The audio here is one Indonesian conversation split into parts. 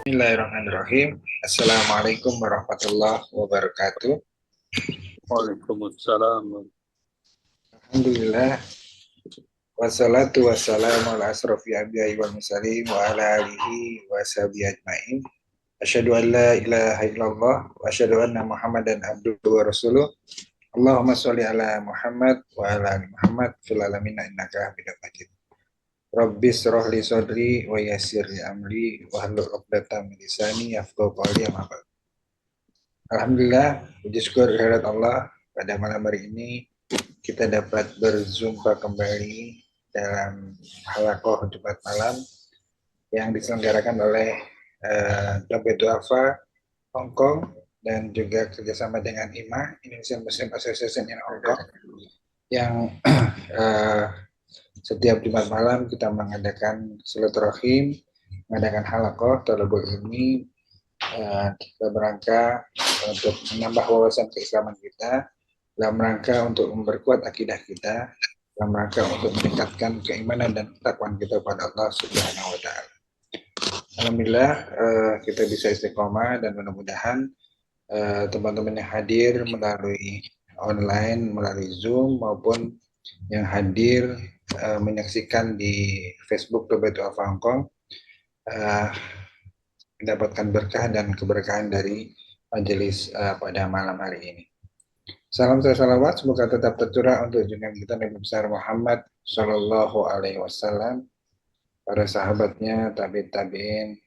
Bismillahirrahmanirrahim. Assalamualaikum warahmatullahi wabarakatuh. Waalaikumsalam. Alhamdulillah. Wassalatu wassalamu ala asrofi anbiya'i wal mursalin wa ala alihi wa sahbihi ajma'in. Asyhadu an la ilaha illallah wa asyhadu anna Muhammadan abduhu wa rasuluh. Allahumma sholli ala Muhammad wa ala ali Muhammad fil alamin innaka Hamidum Majid. Rabbi shrah li sadri wa yassir li amri wa hlul 'uqdatam min lisani yafqahu qawli amma ba'd. Alhamdulillah, puji syukur kehadirat Allah, pada malam hari ini kita dapat berjumpa kembali dalam halaqah Jumat malam yang diselenggarakan oleh Dompet Duafa Hong Kong dan juga kerjasama dengan IMA, Indonesian Muslim Association in Hong Kong, yang setiap Jumat malam kita mengadakan silaturahim, mengadakan halaqah talabul ilmi dalam rangka untuk menambah wawasan keislaman kita, dalam rangka untuk memperkuat akidah kita, dalam rangka untuk meningkatkan keimanan dan ketakwaan kita pada Allah Subhanahu wa Ta'ala. Alhamdulillah kita bisa istiqomah dan mudah-mudahan teman-teman yang hadir melalui online, melalui Zoom maupun yang hadir menyaksikan di Facebook Dompet Duafa Hong Kong mendapatkan berkah dan keberkahan dari majelis pada malam hari ini. Salam salawat semoga tetap tercurah untuk junjungan kita Nabi besar Muhammad Shallallahu Alaihi Wasallam, para sahabatnya, tabi'in,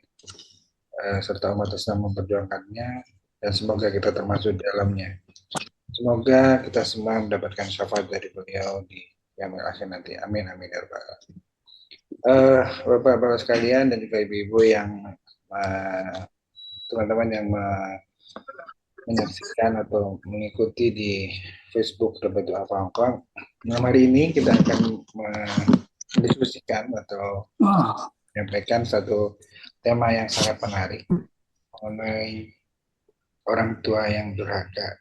serta umat Islam memperjuangkannya, dan semoga kita termasuk di dalamnya. Semoga kita semua mendapatkan syafaat dari beliau di yaumil akhir nanti. Amin amin ya rabbal alamin. Bapak-bapak sekalian dan juga ibu-ibu yang teman-teman yang menyaksikan atau mengikuti di Facebook Dompet Duafa Hong Kong. Malam hari ini kita akan mendiskusikan atau menyampaikan satu tema yang sangat menarik mengenai orang tua yang durhaka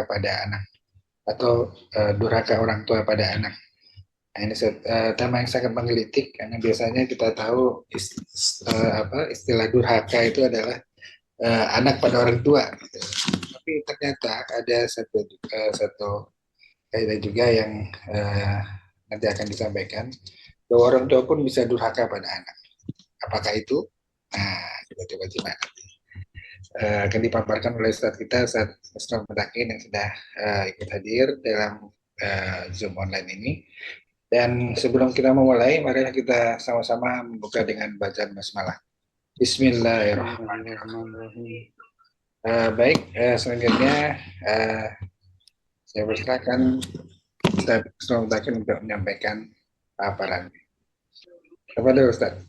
pada anak atau durhaka orang tua pada anak. Nah, ini tema yang sangat menggelitik karena biasanya kita tahu istilah durhaka itu adalah anak pada orang tua. Gitu. Tapi ternyata ada satu kaidah juga yang nanti akan disampaikan bahwa orang tua pun bisa durhaka pada anak. Apakah itu? Nah, coba nanti akan dipaparkan oleh Ustadz kita, Ustadz Muslim Mutakin yang sudah ikut hadir dalam Zoom online ini. Dan sebelum kita memulai, mari kita sama-sama membuka dengan bacaan basmalah. Bismillahirrahmanirrahim. Baik, selanjutnya saya persilakan Ustaz Muslim Mutakin untuk menyampaikan paparan. Kepada Ustaz.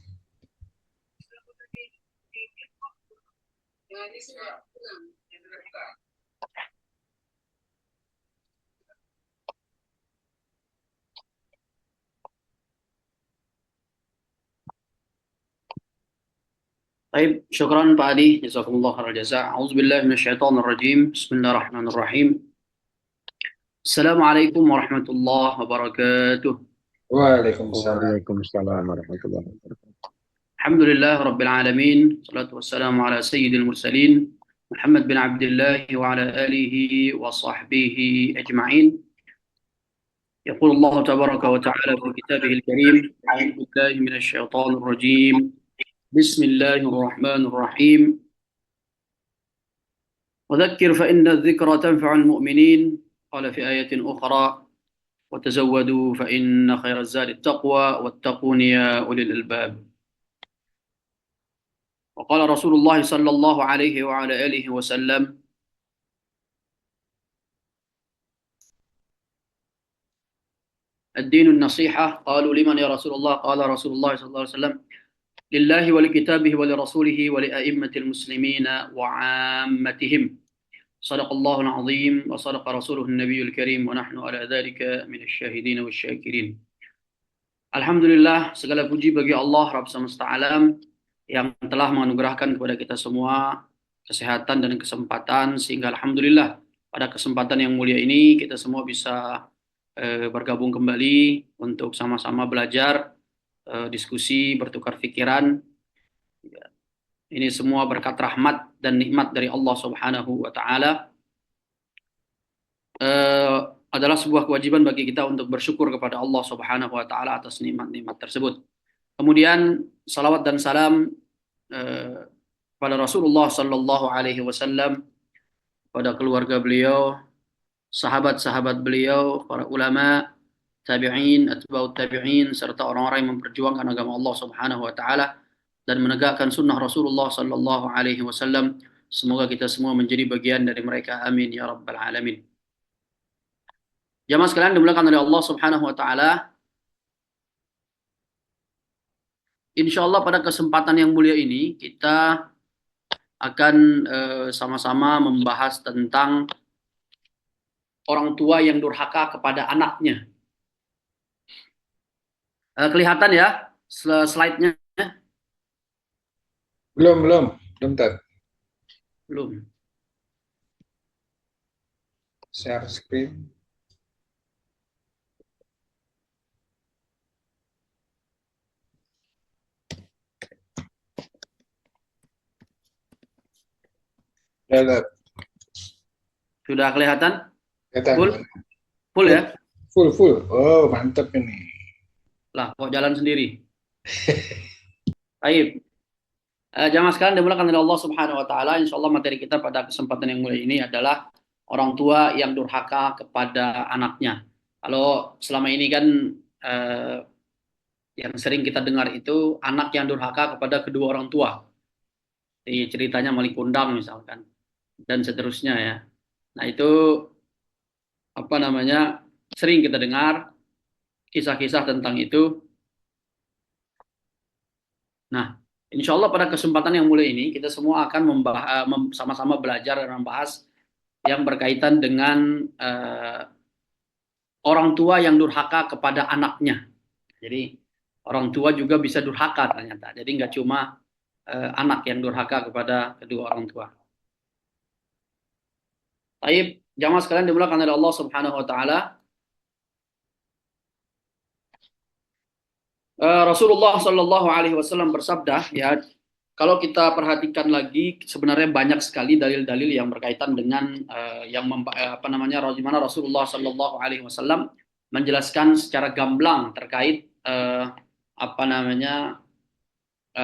Baik, syukran Pak Adi, jazakumullah khairal jaza. Auzubillahi minasyaitonir rajim. Bismillahirrahmanirrahim. Assalamualaikum warahmatullahi wabarakatuh. Waalaikumsalam warahmatullahi wabarakatuh. Alhamdulillah rabbil alamin. Salatu wassalamu ala sayyidil mursalin Muhammad bin Abdullah wa ala alihi wa sahbihi ajma'in. يقول الله تبارك وتعالى في كتابه الكريم: أعوذ بالله من الشيطان الرجيم. بسم الله الرحمن الرحيم. وذكر فإن الذكرى تنفع المؤمنين. قال في آية أخرى: وتزودوا فإن خير الزاد التقوى واتقون يا أولي الألباب. وقال رسول الله صلى الله عليه وعلى آله وسلم: الدين النصيحة. قالوا لمن يا رسول الله؟ قال رسول الله صلى الله عليه وسلم: لله ولكتابه ولرسوله ولأئمة المسلمين وعامتهم. صدق الله العظيم وصدق رسوله النبي الكريم ونحن على ذلك من الشاهدين والشاكرين. Alhamdulillah, segala puji bagi Allah Rabb semesta alam yang telah menganugerahkan kepada kita semua kesehatan dan kesempatan sehingga alhamdulillah pada kesempatan yang mulia ini kita semua bisa bergabung kembali untuk sama-sama belajar, diskusi, bertukar pikiran Ya, ini semua berkat rahmat dan nikmat dari Allah Subhanahu wa taala. Adalah sebuah kewajiban bagi kita untuk bersyukur kepada Allah Subhanahu wa taala atas nikmat-nikmat tersebut. Kemudian salawat dan salam eh, pada Rasulullah sallallahu alaihi wasallam, pada keluarga beliau, sahabat-sahabat beliau, para ulama, tabi'in, atba'ut tabi'in, serta orang-orang yang memperjuangkan agama Allah Subhanahu wa taala dan menegakkan sunnah Rasulullah sallallahu alaihi wasallam. Semoga kita semua menjadi bagian dari mereka. Amin ya rabbal alamin. Jamaah sekalian dimuliakan oleh Allah Subhanahu wa taala. Insyaallah pada kesempatan yang mulia ini kita akan sama-sama membahas tentang orang tua yang durhaka kepada anaknya. Kelihatan ya slide-nya? Belum, Tat. Belum. Share screen. Tat. Sudah kelihatan? Kelihatan. Full? Full ya? Full. Oh, mantap ini. Lah, kok jalan sendiri? Baik. Jamaah sekalian dimuliakan oleh Allah Subhanahu wa taala. Insyaallah materi kita pada kesempatan yang mulia ini adalah orang tua yang durhaka kepada anaknya. Kalau selama ini kan yang sering kita dengar itu anak yang durhaka kepada kedua orang tua. Di ceritanya Malik Kundang misalkan dan seterusnya ya. Nah, itu apa namanya? Sering kita dengar kisah-kisah tentang itu. Nah, insya Allah pada kesempatan yang mulia ini kita semua akan sama-sama belajar dan membahas yang berkaitan dengan orang tua yang durhaka kepada anaknya. Jadi orang tua juga bisa durhaka ternyata. Jadi nggak cuma anak yang durhaka kepada kedua orang tua. Baik, jamaah sekalian dimulakan oleh Allah Subhanahu wa taala. Rasulullah Shallallahu alaihi wasallam bersabda, ya, kalau kita perhatikan lagi sebenarnya banyak sekali dalil-dalil yang berkaitan dengan gimana Rasulullah Shallallahu alaihi wasallam menjelaskan secara gamblang terkait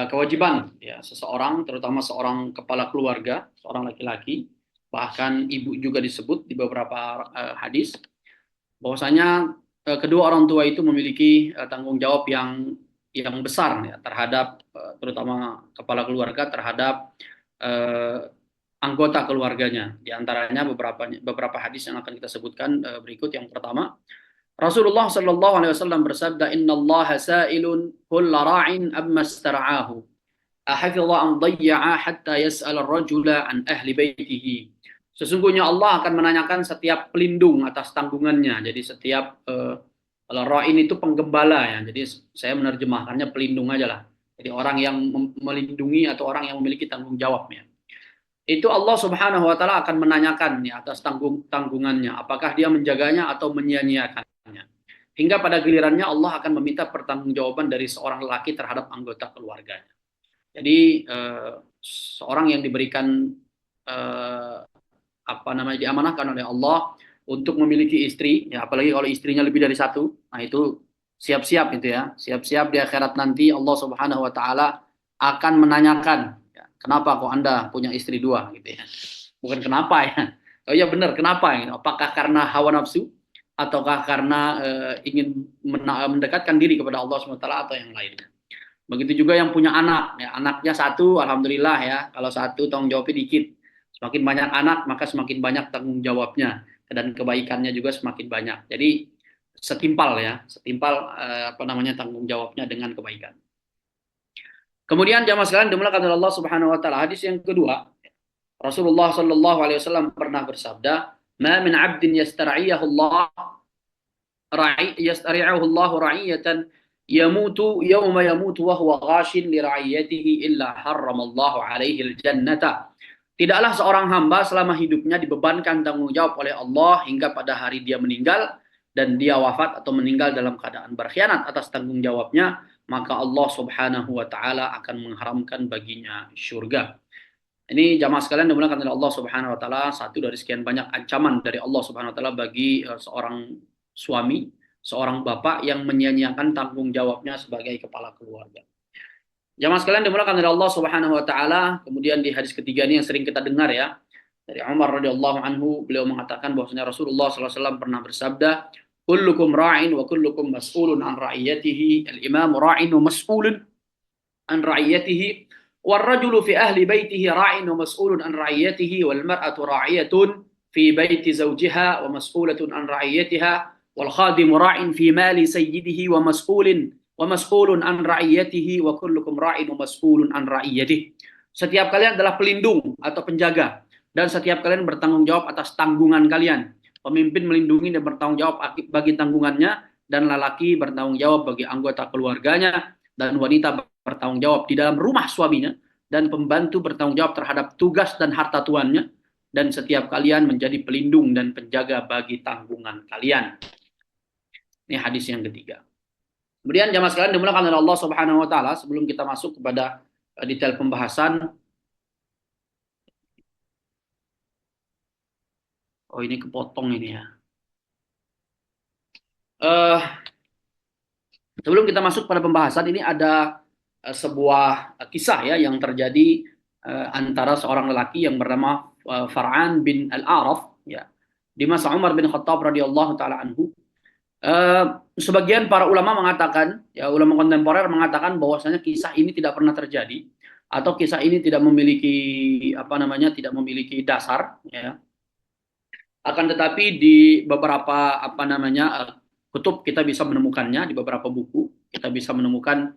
kewajiban ya seseorang, terutama seorang kepala keluarga, seorang laki-laki, bahkan ibu juga disebut di beberapa hadis, bahwasanya kedua orang tua itu memiliki tanggung jawab yang besar ya terhadap terutama kepala keluarga terhadap anggota keluarganya. Di antaranya beberapa hadis yang akan kita sebutkan berikut. Yang pertama, Rasulullah Shallallahu alaihi wasallam bersabda, "Innallaha sa'ilun kulla ra'in amma istar'ahu. Ahafidha am dayya'a hatta yas'al ar-rajula an ahli baitihi." Sesungguhnya Allah akan menanyakan setiap pelindung atas tanggungannya. Jadi setiap kalau ra'in itu penggembala ya. Jadi saya menerjemahkannya pelindung aja lah. Jadi orang yang melindungi atau orang yang memiliki tanggung jawabnya. Itu Allah Subhanahu wa taala akan menanyakan ya atas tanggungannya, apakah dia menjaganya atau menyia-nyiakannya. Hingga pada gilirannya Allah akan meminta pertanggungjawaban dari seorang lelaki terhadap anggota keluarganya. Jadi seorang yang diberikan diamanahkan oleh Allah untuk memiliki istri, ya apalagi kalau istrinya lebih dari satu, nah itu siap-siap itu ya, siap-siap di akhirat nanti Allah Subhanahu wa taala akan menanyakan, ya, kenapa kok Anda punya istri dua gitu ya. Bukan kenapa ya. Oh iya benar, kenapa ya? Apakah karena hawa nafsu ataukah karena ingin mendekatkan diri kepada Allah Subhanahu wa taala atau yang lainnya. Begitu juga yang punya anak, ya, anaknya satu, alhamdulillah ya. Kalau satu tanggung jawabnya dikit. Semakin banyak anak, maka semakin banyak tanggung jawabnya dan kebaikannya juga semakin banyak. Jadi setimpal tanggung jawabnya dengan kebaikan. Kemudian jamaah sekalian dimuliakan oleh Allah Subhanahu wa taala. Hadis yang kedua, Rasulullah Shallallahu alaihi wasallam pernah bersabda, "Ma min 'abdin yastar'iyahu Allah ra'iyatan yamutu yawma yamutu wa huwa ghashin li ra'iyatihi illa harramallahu alaihi al-jannata." Tidaklah seorang hamba selama hidupnya dibebankan tanggung jawab oleh Allah hingga pada hari dia meninggal dan dia wafat atau meninggal dalam keadaan berkhianat atas tanggung jawabnya, maka Allah Subhanahu wa taala akan mengharamkan baginya surga. Ini jamaah sekalian dimuliakan oleh Allah Subhanahu wa taala, satu dari sekian banyak ancaman dari Allah Subhanahu wa taala bagi seorang suami, seorang bapak yang menyia-nyiakan tanggung jawabnya sebagai kepala keluarga. Jamaah sekalian dimuliakan oleh Allah Subhanahu wa taala, kemudian di hadis ketiga ini yang sering kita dengar ya, dari Umar radhiyallahu anhu, beliau mengatakan bahwasanya Rasulullah sallallahu alaihi wasallam pernah bersabda, "Kullukum ra'in wa kullukum mas'ulun an ra'iyatihi." Al-imam ra'in wa mas'ulun an ra'iyatihi. والرجل في أهل بيته راع ومسؤول عن رعيته والمرأة راعية في بيت زوجها ومسؤولة عن رعيتها والخادم راع في مال سيده ومسؤول عن رعيته وكلكم راع ومسؤول عن رعيته. Setiap kalian adalah pelindung atau penjaga dan setiap kalian bertanggung jawab atas tanggungan kalian. Pemimpin melindungi dan bertanggung jawab bagi tanggungannya, dan lelaki bertanggung jawab bagi anggota keluarganya, dan wanita bertanggung jawab di dalam rumah suaminya, dan pembantu bertanggung jawab terhadap tugas dan harta tuannya, dan setiap kalian menjadi pelindung dan penjaga bagi tanggungan kalian. Ini hadis yang ketiga. Kemudian jamaah sekalian dimuliakan oleh Allah Subhanahu wa taala, sebelum kita masuk kepada detail pembahasan. Oh, ini kepotong ini ya. Sebelum kita masuk pada pembahasan ini, ada sebuah kisah ya yang terjadi antara seorang lelaki yang bernama Far'an bin Al-A'raf ya, di masa Umar bin Khattab radhiyallahu taala anhu. Sebagian para ulama mengatakan, ya ulama kontemporer mengatakan bahwasanya kisah ini tidak pernah terjadi atau kisah ini tidak memiliki tidak memiliki dasar ya. Akan tetapi di beberapa kutub kita bisa menemukannya, di beberapa buku kita bisa menemukan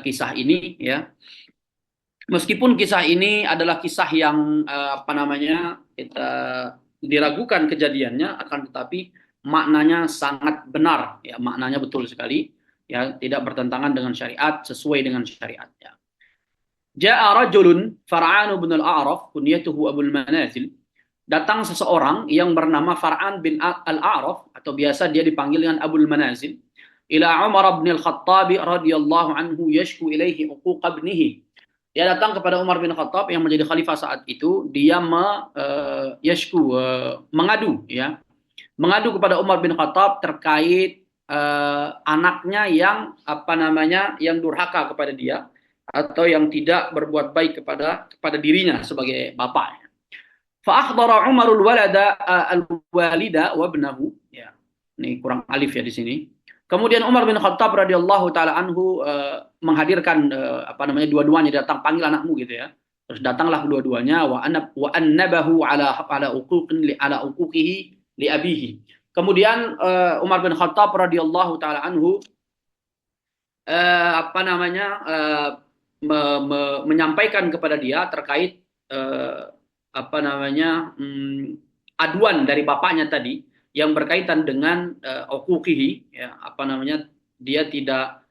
kisah ini ya. Meskipun kisah ini adalah kisah yang kita diragukan kejadiannya, akan tetapi maknanya sangat benar ya, maknanya betul sekali ya, tidak bertentangan dengan syariat, sesuai dengan syariat ya. Ja'a rajulun Far'an bin Al-A'raf kunyatuhu Abul Manazil. Datang seseorang yang bernama Far'an bin Al-A'raf, atau biasa dia dipanggil dengan Abul Manazil, ila Umar bin Al-Khattab radhiyallahu anhu yashku ilaihi uquq ibnihi. Dia datang kepada Umar bin Khattab yang menjadi khalifah saat itu. Dia mengadu ya, mengadu kepada Umar bin Khattab terkait anaknya yang yang durhaka kepada dia atau yang tidak berbuat baik kepada dirinya sebagai bapaknya. Fa akhdara Umarul walada al-walida wa ibnahu ya. Ini kurang alif ya di sini. Kemudian Umar bin Khattab radhiyallahu taala anhu menghadirkan dua-duanya, datang panggil anakmu gitu ya. Terus datanglah kedua-duanya wa annabahu ala uquqihi li abihi. Kemudian Umar bin Khattab radhiyallahu taala anhu menyampaikan kepada dia terkait aduan dari bapaknya tadi yang berkaitan dengan uquqihi ya, dia tidak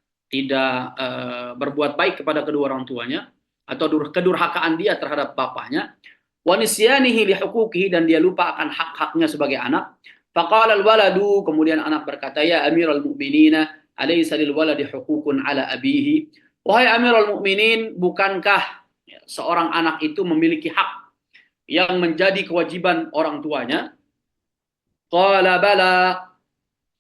berbuat baik kepada kedua orang tuanya, atau kedurhakaan dia terhadap bapaknya, wa nisyanihi li huquqihi, dan dia lupa akan hak-haknya sebagai anak. Faqala al-waladu, kemudian anak berkata, ya Amirul Mukminina, alaysa lil waladi huququn ala abihi. Wahai Amirul Mukminin, bukankah seorang anak itu memiliki hak yang menjadi kewajiban orang tuanya? Qala bala,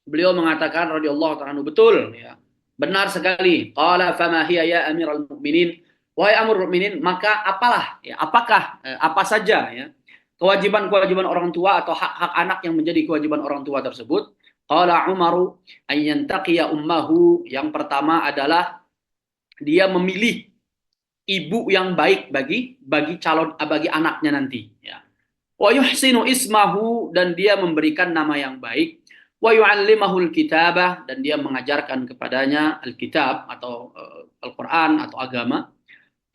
beliau mengatakan radhiyallahu ta'ala betul ya, benar sekali. Qala fama hiya ya Amirul Mukminin, wahai Amirul Mukminin, maka apalah ya, apakah apa saja ya kewajiban-kewajiban orang tua atau hak-hak anak yang menjadi kewajiban orang tua tersebut? Qala Umaru ayyantaqiya ummahu, yang pertama adalah dia memilih ibu yang baik bagi anaknya nanti ya. Wa yuhsinu ismahu, dan dia memberikan nama yang baik. Wa yu'allimahul kitabah, dan dia mengajarkan kepadanya alkitab atau Al-Qur'an atau agama.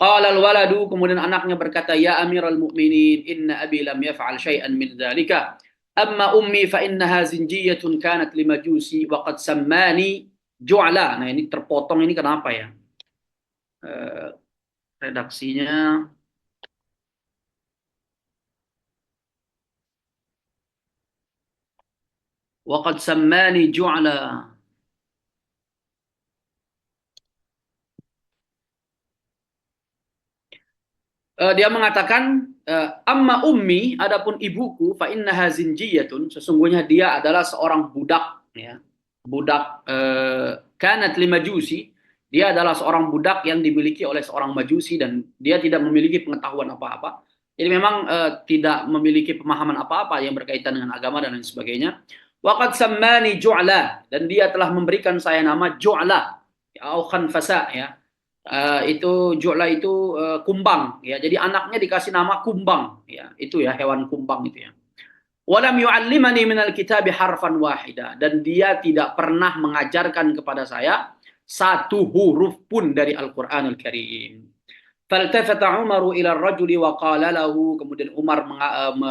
Qala al-waladu, kemudian anaknya berkata, ya Amirul Mukminin, inna abi lam yaf'al syai'an min dzalika. Amma ummi fa innaha zinjiyatun kanat limajusi wa qad sammani ju'la. Nah, ini terpotong ini kenapa ya? Redaksinya wa qad sammani ju'la. Dia mengatakan amma ummi, adapun ibuku, fa innaha zinjiyatun, sesungguhnya dia adalah seorang budak, ya. Budak kanat limajusi, dia adalah seorang budak yang dimiliki oleh seorang majusi dan dia tidak memiliki pengetahuan apa-apa. Jadi memang tidak memiliki pemahaman apa-apa yang berkaitan dengan agama dan lain sebagainya. Waqad sammani Ju'la, dan dia telah memberikan saya nama Ju'la, au khanfasa, ya. Itu Ju'la itu kumbang, ya. Jadi anaknya dikasih nama kumbang, ya. Itu ya, hewan kumbang itu ya. Walam yu'allimani minal kitabi harfan wahida, dan dia tidak pernah mengajarkan kepada saya satu huruf pun dari Al-Qur'anul Karim. Faltafata Umaru ila rajuli wa qala lahu, kemudian Umar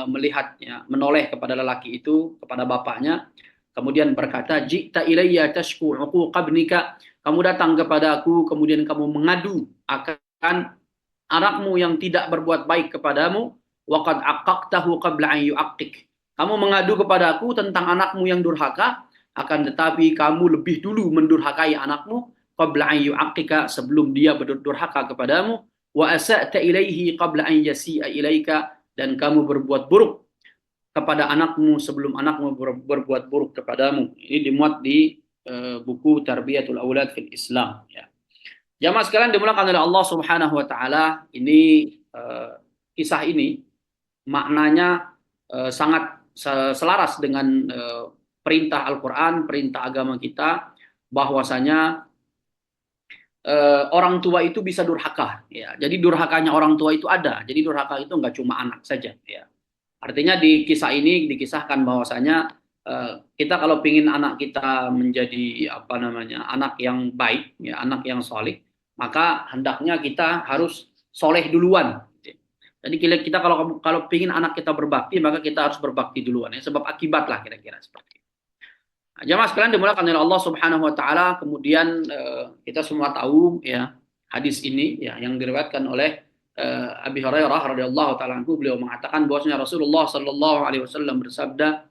melihatnya, menoleh kepada lelaki itu, kepada bapaknya, kemudian berkata, "Ji'ta ilayya tashku 'uquqa ibnika." Kamu datang kepada aku, kemudian kamu mengadu akan anakmu yang tidak berbuat baik kepadamu, wa qad aqaqtahu qabla an yu'aqqiq. Kamu mengadu kepada aku tentang anakmu yang durhaka, akan tetapi kamu lebih dulu mendurhakai anakmu qabla an yu'aqqiqa, sebelum dia berdurhaka kepadamu, wa asa'ta ilaihi qabla an yasi'a ilaika, dan kamu berbuat buruk kepada anakmu sebelum anakmu berbuat buruk kepadamu. Ini dimuat di buku Tarbiyatul Aulad fil Islam, ya. Jamaah sekalian dimulakan oleh Allah Subhanahu wa taala, ini kisah ini maknanya sangat selaras dengan perintah Al-Qur'an, perintah agama kita, bahwasanya orang tua itu bisa durhaka, ya. Jadi durhakanya orang tua itu ada. Jadi durhaka itu nggak cuma anak saja, ya. Artinya di kisah ini dikisahkan bahwasanya kita kalau ingin anak kita menjadi apa namanya, anak yang baik, ya, anak yang soleh, maka hendaknya kita harus soleh duluan. Jadi kita kalau ingin anak kita berbakti, maka kita harus berbakti duluan, ya, sebab akibat lah kira-kira seperti itu. Nah, jamaah sekalian dimulakan oleh Allah Subhanahu wa taala, kemudian kita semua tahu, ya, hadis ini, ya, yang diriwayatkan oleh Abi Hurairah radhiyallahu taala anhu, beliau mengatakan bahwasanya Rasulullah sallallahu alaihi wasallam bersabda,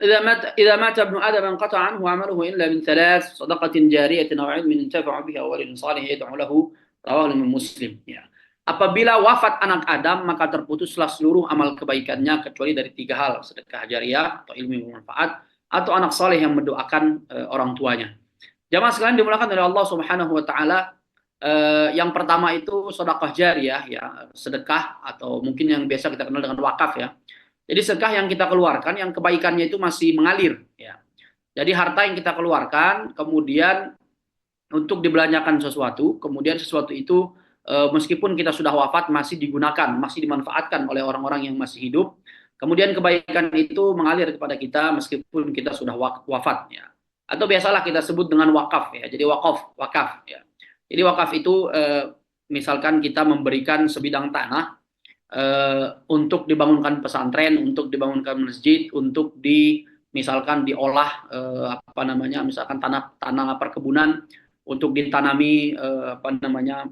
"Idza mata ibnu Adam anqata anhu 'amaluhu illa min thalath, shadaqatin jariyatin aw 'ilmin intafa'a bihi aw waladin salih yad'u lahu," rawahu Muslim, ya. Apabila wafat anak Adam, maka terputuslah seluruh amal kebaikannya kecuali dari 3 hal: sedekah jariah atau ilmu yang bermanfaat, atau anak saleh yang mendoakan orang tuanya. Jamaah sekalian dimulakan oleh Allah Subhanahu wa taala, yang pertama itu sedekah jariah, ya, sedekah atau mungkin yang biasa kita kenal dengan wakaf, ya. Jadi sedekah yang kita keluarkan yang kebaikannya itu masih mengalir, ya. Jadi harta yang kita keluarkan kemudian untuk dibelanjakan sesuatu, kemudian sesuatu itu meskipun kita sudah wafat masih digunakan, masih dimanfaatkan oleh orang-orang yang masih hidup. Kemudian kebaikan itu mengalir kepada kita meskipun kita sudah wafat, ya. Atau biasalah kita sebut dengan wakaf, ya. Jadi wakaf, ya. Jadi wakaf itu misalkan kita memberikan sebidang tanah untuk dibangunkan pesantren, untuk dibangunkan masjid, untuk misalkan diolah apa namanya, misalkan tanah perkebunan untuk ditanami apa namanya,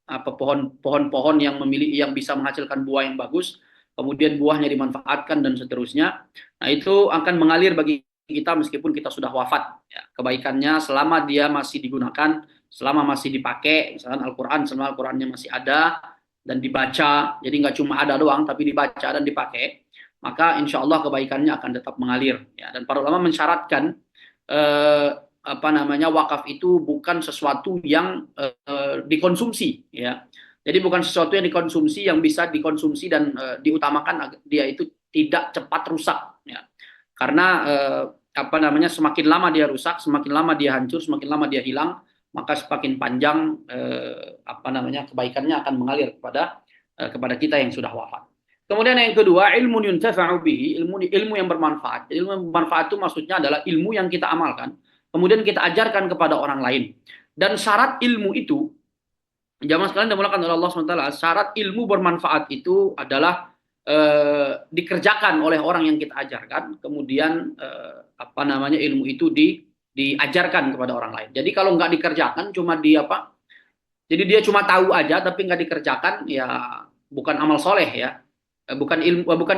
pohon-pohon yang yang bisa menghasilkan buah yang bagus, kemudian buahnya dimanfaatkan dan seterusnya. Nah, itu akan mengalir bagi kita meskipun kita sudah wafat, ya. Kebaikannya selama dia masih digunakan, selama masih dipakai, misalkan Al-Quran, selama Al-Qurannya masih ada dan dibaca, jadi nggak cuma ada doang, tapi dibaca dan dipakai, maka insya Allah kebaikannya akan tetap mengalir, ya. Dan para ulama mensyaratkan apa namanya, wakaf itu bukan sesuatu yang dikonsumsi, ya. Jadi bukan sesuatu yang dikonsumsi, yang bisa dikonsumsi dan diutamakan dia itu tidak cepat rusak, ya. Karena apa namanya, semakin lama dia rusak, semakin lama dia hancur, semakin lama dia hilang, maka semakin panjang apa namanya, kebaikannya akan mengalir kepada kita yang sudah wafat. Kemudian yang kedua, ilmu yuntafa'u bihi, ilmu yang bermanfaat. Ilmu yang bermanfaat itu maksudnya adalah ilmu yang kita amalkan, kemudian kita ajarkan kepada orang lain. Dan syarat ilmu itu, jamaah sekalian dimulakan oleh Allah SWT, syarat ilmu bermanfaat itu adalah dikerjakan oleh orang yang kita ajarkan, kemudian apa namanya, ilmu itu diajarkan kepada orang lain. Jadi kalau nggak dikerjakan, cuma jadi dia cuma tahu aja tapi nggak dikerjakan, ya bukan amal soleh, ya. Bukan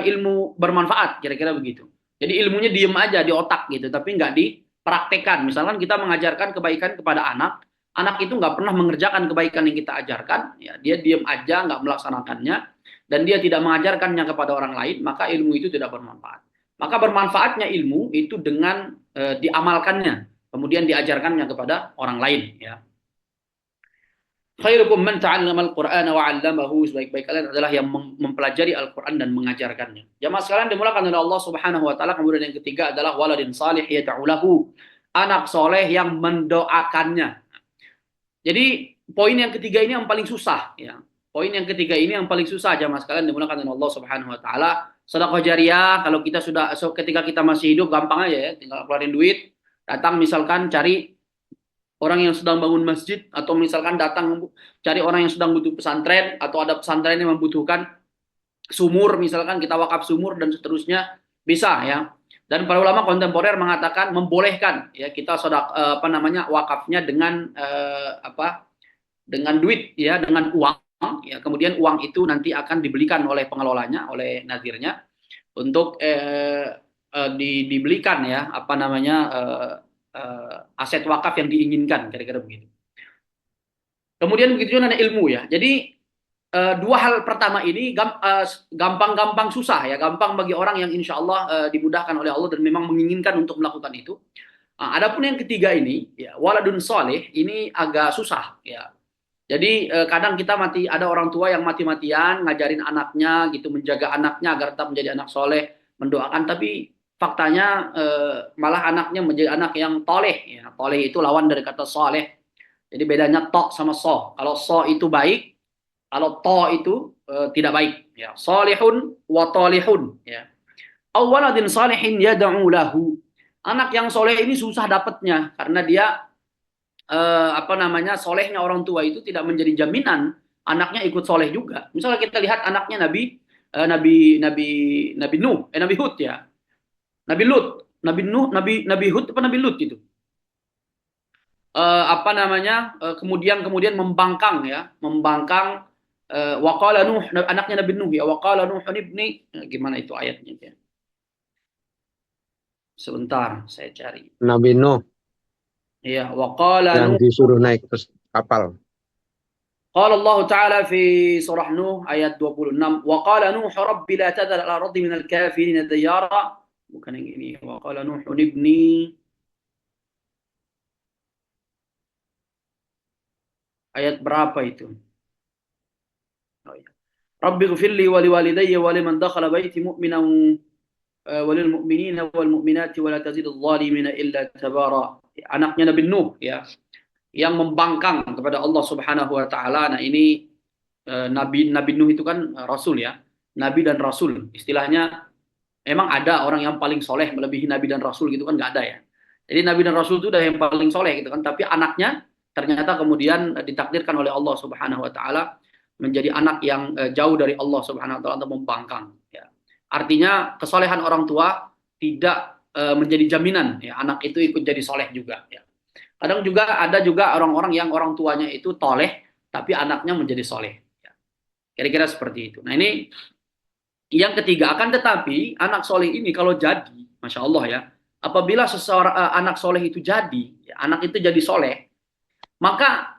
ilmu bermanfaat, kira-kira begitu. Jadi ilmunya diem aja di otak gitu, tapi nggak dipraktekkan. Misalkan kita mengajarkan kebaikan kepada anak, anak itu nggak pernah mengerjakan kebaikan yang kita ajarkan, ya, dia diam aja nggak melaksanakannya, dan dia tidak mengajarkannya kepada orang lain, maka ilmu itu tidak bermanfaat. Maka bermanfaatnya ilmu itu dengan diamalkannya, kemudian diajarkannya kepada orang lain. Ya. Khairukum man ta'allama al-Qur'ana wa 'allamahu, sebaik-baik kalian adalah yang mempelajari Al-Qur'an dan mengajarkannya. Jamaah sekalian dimulakan oleh Allah Subhanahu wa taala. Kemudian yang ketiga adalah waladin salih yad'u lahu, anak soleh yang mendoakannya. Jadi poin yang ketiga ini yang paling susah, ya. Poin yang ketiga ini yang paling susah, jamaah sekalian dimulakan oleh Allah Subhanahu wa taala. Sedekah jariah kalau kita sudah ketika kita masih hidup gampang aja ya, tinggal keluarin duit, datang misalkan cari orang yang sedang bangun masjid, atau misalkan datang cari orang yang sedang butuh pesantren, atau ada pesantren yang membutuhkan sumur, misalkan kita wakaf sumur dan seterusnya, bisa ya. Dan para ulama kontemporer mengatakan membolehkan ya kita wakafnya dengan dengan duit ya, dengan uang ya. Kemudian uang itu nanti akan dibelikan oleh pengelolanya, oleh nazirnya, untuk dibelikan ya aset wakaf yang diinginkan, kira-kira begitu. Kemudian begitu juga ada ilmu ya. Jadi dua hal pertama ini gampang-gampang susah ya, gampang bagi orang yang insya Allah dimudahkan oleh Allah dan memang menginginkan untuk melakukan itu. Adapun yang ketiga ini, ya, waladun soleh, ini agak susah ya. Jadi kadang kita ada orang tua yang mati-matian ngajarin anaknya gitu, menjaga anaknya agar tetap menjadi anak soleh, mendoakan, tapi faktanya malah anaknya menjadi anak yang toleh ya. Toleh itu lawan dari kata soleh. Jadi bedanya to sama so. Kalau so itu baik, kalau to itu tidak baik ya. Salihun wa talihun ya. Awaladin salihin yad'u lahu. Anak yang soleh ini susah dapatnya karena dia solehnya orang tua itu tidak menjadi jaminan anaknya ikut soleh juga. Misalnya kita lihat anaknya Nabi Nuh, Nabi Hud ya, Nabi Lut, Nabi Nuh, Nabi Hud apa Nabi Lut gitu. Kemudian membangkang ya, waqala Nuh, anaknya Nabi Nuh ya, waqala Nuh ibni, gimana itu ayatnya ya? Sebentar saya cari. Nabi Nuh ya, waqala yang Nuh disuruh naik ke kapal. Qala Allah Ta'ala fi surah Nuh ayat 26, wa qala Nuh rabbi la tadhar ala ardi minal kafirin diyara. Bukan yang ini. Wa qala Nuh ibni, ayat berapa itu? Oh, ya. Rabbi ghfirli wa liwalidayya wa liman dakhala baiti mu'minan wa lil mu'minina wal mu'minati wa la tazidul zalimina illa tabara. Anaknya Nabi Nuh ya, yang membangkang kepada Allah Subhanahu wa taala. Nah, ini Nabi Nuh itu kan rasul ya. Nabi dan rasul. Istilahnya emang ada orang yang paling soleh melebihi nabi dan rasul gitu kan, nggak ada ya. Jadi nabi dan rasul itu udah yang paling soleh gitu kan, tapi anaknya ternyata kemudian ditakdirkan oleh Allah Subhanahu wa taala menjadi anak yang jauh dari Allah Subhanahu wa taala untuk membangkang ya. Artinya kesolehan orang tua tidak menjadi jaminan ya anak itu ikut jadi soleh juga ya. Kadang juga ada juga orang-orang yang orang tuanya itu toleh tapi anaknya menjadi soleh ya. Kira-kira seperti itu. Nah, ini yang ketiga. Akan tetapi anak soleh ini kalau jadi, masya Allah ya, apabila seseorang anak soleh itu jadi, ya, anak itu jadi soleh, maka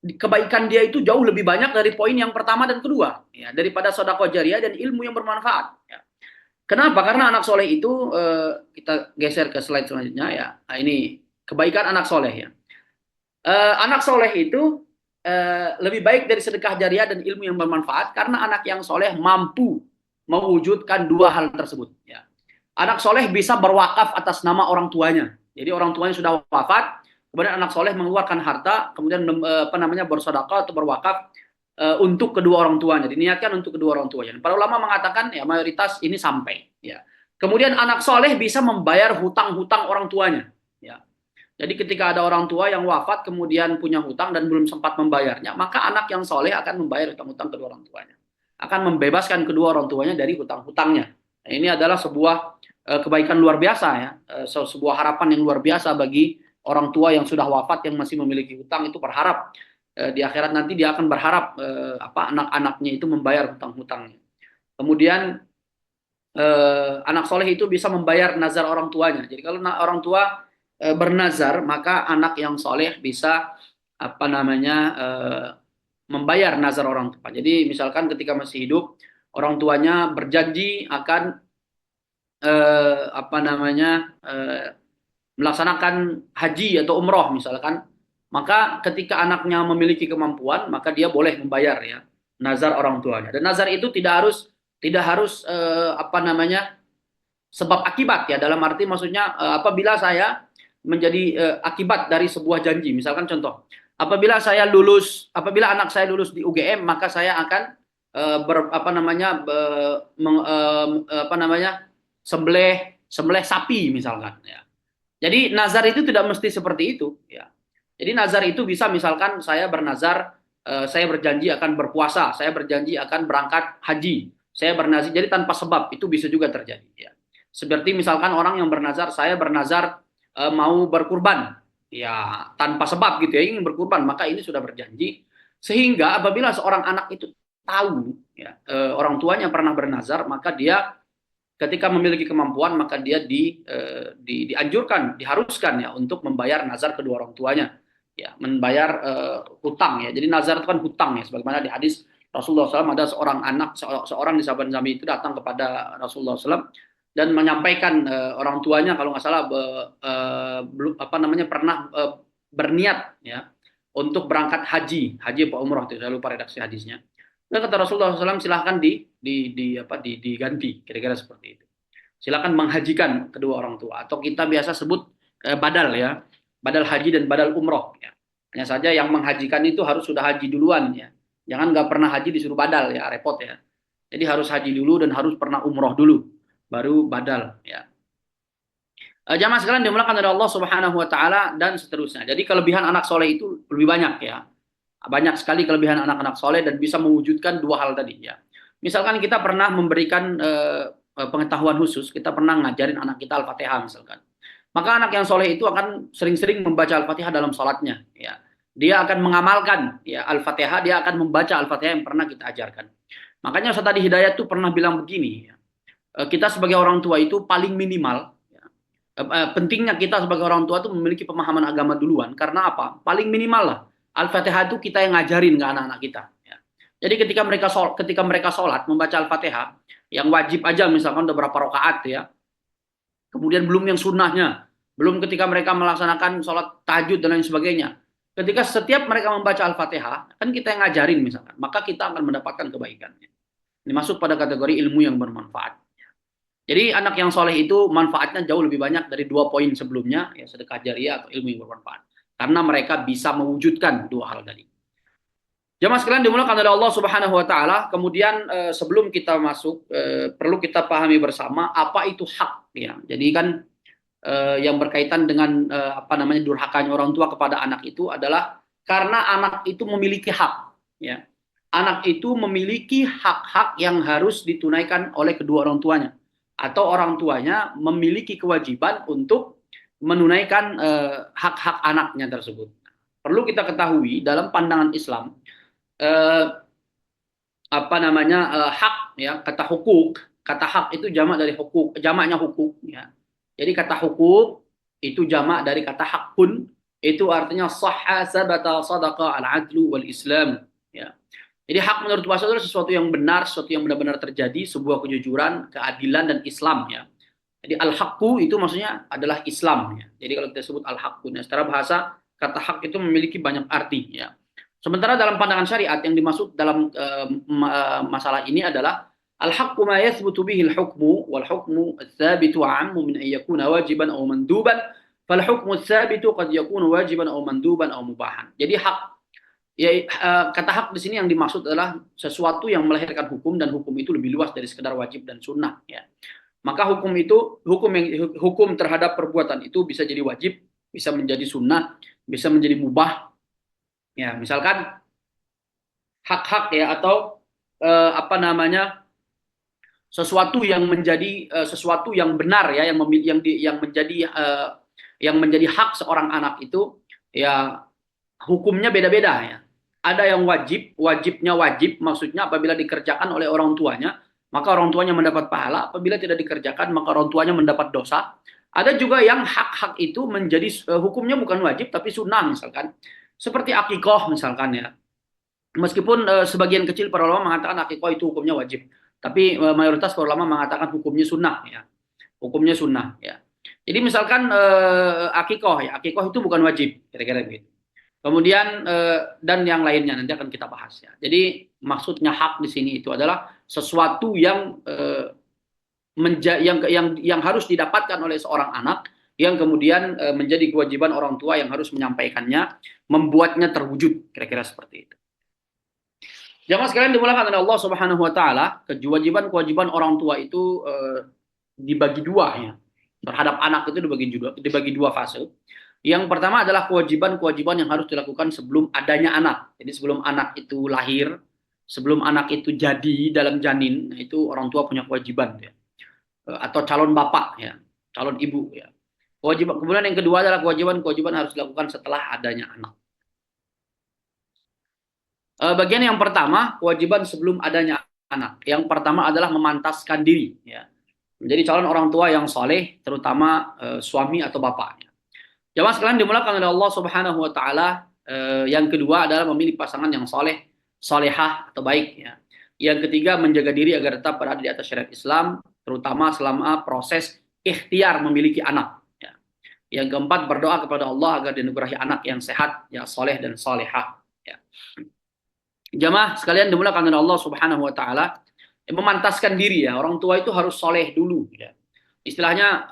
kebaikan dia itu jauh lebih banyak dari poin yang pertama dan kedua, ya, daripada sedekah jariah dan ilmu yang bermanfaat. Ya. Kenapa? Karena anak soleh itu kita geser ke slide selanjutnya ya. Nah, ini kebaikan anak soleh ya. Anak soleh itu lebih baik dari sedekah jariah dan ilmu yang bermanfaat karena anak yang soleh mampu mewujudkan dua hal tersebut. Ya. Anak soleh bisa berwakaf atas nama orang tuanya. Jadi orang tuanya sudah wafat, kemudian anak soleh mengeluarkan harta, kemudian bersedekah atau berwakaf untuk kedua orang tuanya. Diniatkan untuk kedua orang tuanya. Para ulama mengatakan ya mayoritas ini sampai. Ya. Kemudian anak soleh bisa membayar hutang-hutang orang tuanya. Ya. Jadi ketika ada orang tua yang wafat kemudian punya hutang dan belum sempat membayarnya, maka anak yang soleh akan membayar hutang-hutang kedua orang tuanya. Akan membebaskan kedua orang tuanya dari hutang-hutangnya. Nah, ini adalah sebuah kebaikan luar biasa ya, sebuah harapan yang luar biasa bagi orang tua yang sudah wafat yang masih memiliki hutang, itu berharap di akhirat nanti dia akan berharap anak-anaknya itu membayar hutang-hutangnya. Kemudian anak soleh itu bisa membayar nazar orang tuanya. Jadi kalau orang tua bernazar, maka anak yang soleh bisa apa namanya membayar nazar orang tua. Jadi misalkan ketika masih hidup orang tuanya berjanji akan apa namanya melaksanakan haji atau umroh misalkan, maka ketika anaknya memiliki kemampuan maka dia boleh membayar ya nazar orang tuanya. Dan nazar itu tidak harus apa namanya sebab akibat ya, dalam arti maksudnya apabila saya menjadi akibat dari sebuah janji. Misalkan contoh, apabila anak saya lulus di UGM maka saya akan apa namanya apa namanya sembelih sapi misalkan ya. Jadi nazar itu tidak mesti seperti itu ya. Jadi nazar itu bisa misalkan saya bernazar saya berjanji akan berpuasa, saya berjanji akan berangkat haji, saya bernazar, jadi tanpa sebab itu bisa juga terjadi ya. Seperti misalkan orang yang bernazar, saya bernazar mau berkurban ya tanpa sebab gitu ya, ingin berkurban, maka ini sudah berjanji. Sehingga apabila seorang anak itu tahu ya orang tuanya pernah bernazar, maka dia ketika memiliki kemampuan maka dia dianjurkan, diharuskan ya untuk membayar nazar kedua orang tuanya, ya membayar hutang ya. Jadi nazar itu kan hutang ya, sebagaimana di hadis Rasulullah SAW ada seorang di sahabat Nabi itu datang kepada Rasulullah SAW dan menyampaikan orang tuanya kalau nggak salah apa namanya pernah berniat ya untuk berangkat haji apa umroh itu, saya lupa redaksi hadisnya. Dan kata Rasulullah SAW, silahkan diganti, kira-kira seperti itu. Silahkan menghajikan kedua orang tua, atau kita biasa sebut badal ya, badal haji dan badal umroh. Ya. Hanya saja yang menghajikan itu harus sudah haji duluan ya, jangan nggak pernah haji disuruh badal ya, repot ya. Jadi harus haji dulu dan harus pernah umroh dulu, baru badal ya. Jamaah sekalian dimulakan dari Allah Subhanahu Wa Taala dan seterusnya. Jadi kelebihan anak soleh itu lebih banyak ya. Banyak sekali kelebihan anak-anak soleh dan bisa mewujudkan dua hal tadi ya. Misalkan kita pernah memberikan pengetahuan khusus, kita pernah ngajarin anak kita Al-Fatihah misalkan. Maka anak yang soleh itu akan sering-sering membaca Al-Fatihah dalam sholatnya. Ya. Dia akan mengamalkan ya Al-Fatihah, dia akan membaca Al-Fatihah yang pernah kita ajarkan. Makanya Ustaz Adi Hidayat itu pernah bilang begini, ya. Kita sebagai orang tua itu paling minimal, ya. Pentingnya kita sebagai orang tua itu memiliki pemahaman agama duluan. Karena apa? Paling minimal lah. Al-Fatihah itu kita yang ngajarin ke anak-anak kita. Ya. Jadi ketika mereka sholat membaca Al-Fatihah, yang wajib aja misalkan udah berapa rakaat ya, kemudian belum yang sunnahnya, belum ketika mereka melaksanakan sholat tahajud dan lain sebagainya. Ketika setiap mereka membaca Al-Fatihah, kan kita yang ngajarin misalkan, maka kita akan mendapatkan kebaikannya. Ini masuk pada kategori ilmu yang bermanfaat. Jadi anak yang soleh itu manfaatnya jauh lebih banyak dari 2 poin sebelumnya, ya sedekah jariah atau ilmu yang bermanfaat. Karena mereka bisa mewujudkan dua hal tadi. Jamaah sekalian dimulakan oleh Allah Subhanahu Wa Taala. Kemudian sebelum kita masuk, perlu kita pahami bersama apa itu hak. Ya. Jadi kan yang berkaitan dengan apa namanya durhakanya orang tua kepada anak itu adalah karena anak itu memiliki hak. Ya. Anak itu memiliki hak-hak yang harus ditunaikan oleh kedua orang tuanya, atau orang tuanya memiliki kewajiban untuk menunaikan hak-hak anaknya tersebut. Perlu kita ketahui dalam pandangan Islam apa namanya hak ya, kata hak itu jamak dari hukuk, jamaknya hukuk ya. Jadi kata hukuk itu jamak dari kata hakun, itu artinya sahha sabata sadaqa al-adlu wal islam ya. Jadi hak menurut bahasa adalah sesuatu yang benar, sesuatu yang benar-benar terjadi, sebuah kejujuran, keadilan dan Islam ya. Jadi al-haqqu itu maksudnya adalah Islam ya. Jadi kalau kita sebut al-haqqu, nah, secara bahasa kata hak itu memiliki banyak arti ya. Sementara dalam pandangan syariat yang dimaksud dalam masalah ini adalah al-haqqu ma yathbutu bihi al-hukmu wal hukmu ats-tsabitu 'ammu min an yakuna wajiban aw manduban fal hukmu ats-tsabitu qad yakunu wajiban aw manduban aw mubahan. Jadi hak ya, kata hak di sini yang dimaksud adalah sesuatu yang melahirkan hukum, dan hukum itu lebih luas dari sekedar wajib dan sunnah ya. Maka hukum terhadap perbuatan itu bisa jadi wajib, bisa menjadi sunnah, bisa menjadi mubah. Ya, misalkan hak-hak ya atau apa namanya sesuatu yang menjadi sesuatu yang benar ya, yang menjadi hak seorang anak itu ya hukumnya beda-beda ya. Ada yang wajibnya wajib, maksudnya apabila dikerjakan oleh orang tuanya, maka orang tuanya mendapat pahala, apabila tidak dikerjakan, maka orang tuanya mendapat dosa. Ada juga yang hak-hak itu menjadi hukumnya bukan wajib, tapi sunnah misalkan. Seperti akikoh misalkan ya. Meskipun sebagian kecil para ulama mengatakan akikoh itu hukumnya wajib, tapi mayoritas para ulama mengatakan hukumnya sunnah ya. Hukumnya sunnah ya. Jadi misalkan akikoh ya, akikoh itu bukan wajib, kira-kira begitu. Kemudian dan yang lainnya nanti akan kita bahas ya. Jadi maksudnya hak di sini itu adalah sesuatu yang yang harus didapatkan oleh seorang anak yang kemudian menjadi kewajiban orang tua yang harus menyampaikannya, membuatnya terwujud, kira-kira seperti itu. Jamaah sekalian dimulakan oleh Allah Subhanahu wa taala, kewajiban-kewajiban orang tua itu dibagi dua ya. Terhadap anak itu dibagi dua fase. Yang pertama adalah kewajiban-kewajiban yang harus dilakukan sebelum adanya anak. Jadi sebelum anak itu lahir, sebelum anak itu jadi dalam janin, itu orang tua punya kewajiban ya. Atau calon bapak ya, calon ibu ya. Kemudian yang kedua adalah kewajiban-kewajiban harus dilakukan setelah adanya anak. Bagian yang pertama, kewajiban sebelum adanya anak. Yang pertama adalah memantaskan diri ya. Menjadi calon orang tua yang soleh, terutama suami atau bapaknya. Jamaah sekalian dimulakan oleh Allah Subhanahu wa taala. Yang kedua adalah memilih pasangan yang soleh, solehah atau baik ya. Yang ketiga menjaga diri agar tetap berada di atas syariat Islam, terutama selama proses ikhtiar memiliki anak ya. Yang keempat berdoa kepada Allah agar dianugerahi anak yang sehat, ya soleh dan solehah ya. Jamaah sekalian dimulakan oleh Allah Subhanahu wa taala, memantaskan diri ya. Orang tua itu harus soleh dulu ya. Istilahnya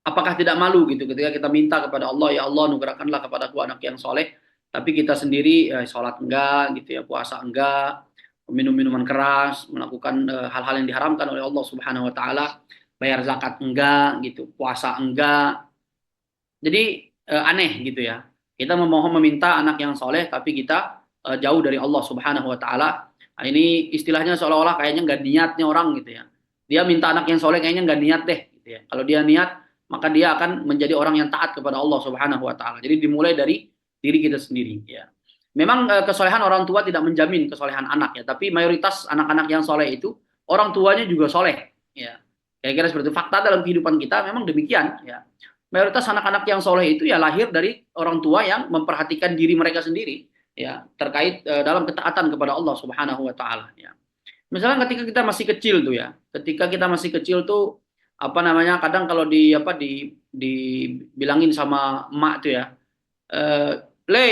apakah tidak malu gitu ketika kita minta kepada Allah, ya Allah anugerahkanlah kepadaku anak yang soleh, tapi kita sendiri sholat enggak gitu ya, puasa enggak, minum minuman keras, melakukan hal-hal yang diharamkan oleh Allah Subhanahu wa taala, bayar zakat enggak gitu, puasa enggak. Jadi aneh gitu ya. Kita memohon meminta anak yang soleh tapi kita jauh dari Allah Subhanahu wa taala. Nah, ini istilahnya seolah-olah kayaknya nggak niatnya orang gitu ya. Dia minta anak yang soleh kayaknya nggak niat deh gitu ya. Kalau dia niat maka dia akan menjadi orang yang taat kepada Allah Subhanahu wa taala. Jadi dimulai dari diri kita sendiri ya. Memang kesolehan orang tua tidak menjamin kesolehan anak ya, tapi mayoritas anak-anak yang soleh itu orang tuanya juga soleh ya. Kira-kira seperti itu. Fakta dalam kehidupan kita memang demikian ya. Mayoritas anak-anak yang soleh itu ya lahir dari orang tua yang memperhatikan diri mereka sendiri ya, terkait dalam ketaatan kepada Allah Subhanahu wa taala ya. Misalnya ketika kita masih kecil tuh ya, ketika kita masih kecil tuh apa namanya, kadang kalau dibilangin sama emak tuh ya, le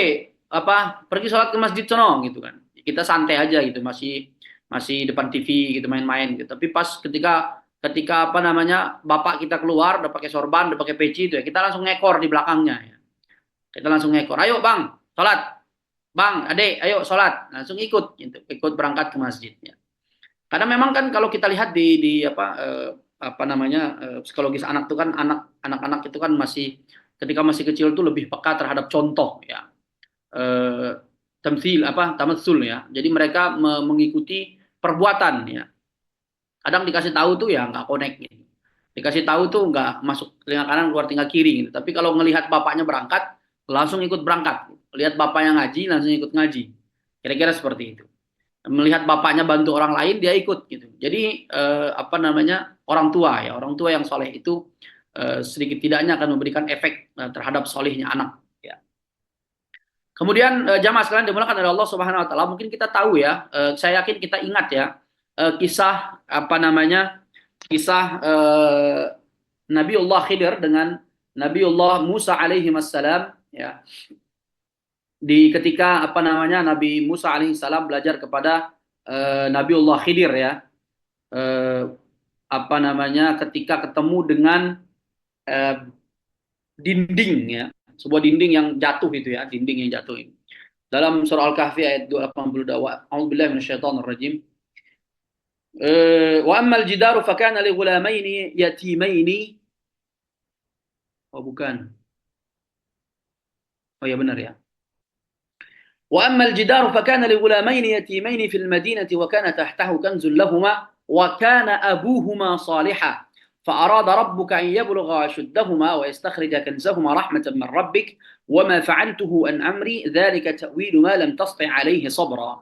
pergi sholat ke masjid sono gitu kan. Kita santai aja gitu, masih masih depan TV gitu main-main gitu. Tapi pas ketika apa namanya, bapak kita keluar udah pakai sorban, udah pakai peci itu ya, kita langsung ngekor di belakangnya ya. Kita langsung ngekor, ayo bang sholat, bang adek ayo sholat, langsung ikut gitu, ikut berangkat ke masjid ya. Karena memang kan kalau kita lihat di apa namanya, psikologis anak itu kan, anak-anak itu kan masih ketika masih kecil tuh lebih peka terhadap contoh ya, tamatsul ya. Jadi mereka mengikuti perbuatan ya. Kadang dikasih tahu tuh ya nggak connect gitu. Dikasih tahu tuh nggak masuk telinga kanan keluar telinga kiri gitu. Tapi kalau ngelihat bapaknya berangkat langsung ikut berangkat. Lihat bapaknya ngaji langsung ikut ngaji. Kira-kira seperti itu. Melihat bapaknya bantu orang lain dia ikut gitu. Jadi apa namanya, orang tua yang soleh itu sedikit tidaknya akan memberikan efek terhadap solehnya anak ya. Kemudian jamaah sekalian dimulakan oleh Allah Subhanahu wa taala, mungkin kita tahu ya, saya yakin kita ingat ya, kisah apa namanya, kisah Nabiullah Khidir dengan Nabiullah Musa alaihi wassalam ya. Di ketika apa namanya, Nabi Musa alaihissalam belajar kepada Nabiullah Khidir ya, apa namanya, ketika ketemu dengan dinding ya, sebuah dinding yang jatuh itu ya, dinding yang jatuh ini. Dalam surah Al-Kahfi ayat 282, a'udzubillahi minasyaitonirrajim. Wa ammal jidaru fakana li ghulamaini yatimaini. Oh bukan. Oh ya benar ya. وأما الجدار فكان لغلامين يتيمين في المدينة وكان تحته كنز لهما وكان أبوهما صالحا فأراد ربك أن يبلغا أشدهما ويستخرج كنزهما رحمة من ربك وما فعلته عن أمري ذلك تأويل ما لم تسطع عليه صبرا.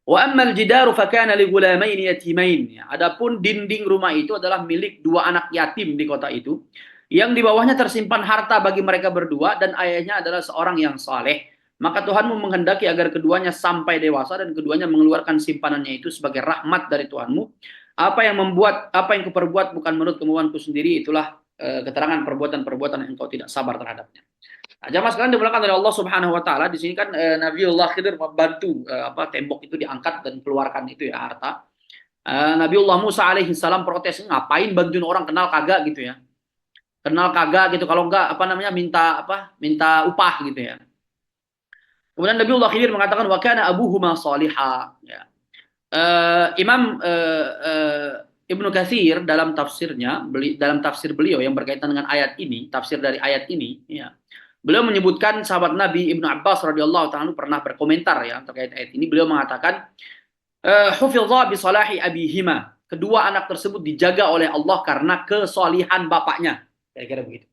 وأما الجدار فكان لغلامين يتيمين. Adapun dinding rumah itu adalah milik dua anak yatim di kota itu. yang di bawahnya tersimpan harta bagi mereka berdua dan ayahnya adalah seorang yang saleh, maka Tuhanmu menghendaki agar keduanya sampai dewasa dan keduanya mengeluarkan simpanannya itu sebagai rahmat dari Tuhanmu. Apa yang kuperbuat bukan menurut kemauanku sendiri, itulah keterangan perbuatan-perbuatan yang engkau tidak sabar terhadapnya. Nah, jamaah sekalian dimulakan oleh Allah Subhanahu wa taala, di sini kan Nabiullah Khidir membantu tembok itu diangkat dan keluarkan itu ya harta. Nabiullah Musa alaihi salam protes, ngapain bantuin orang kenal kagak gitu ya. Kenal kagak gitu, kalau enggak minta upah gitu ya. Kemudian Nabiullah Khidir mengatakan wa kana abuhuma salihah ya. Imam Ibnu Katsir dalam tafsir beliau yang berkaitan dengan ayat ini, tafsir dari ayat ini ya. Beliau menyebutkan sahabat Nabi Ibnu Abbas radhiyallahu taala pernah berkomentar ya terkait ayat ini. Beliau mengatakan hufidha bi salahi abihima. Kedua anak tersebut dijaga oleh Allah karena kesalihan bapaknya. Kira-kira begitu.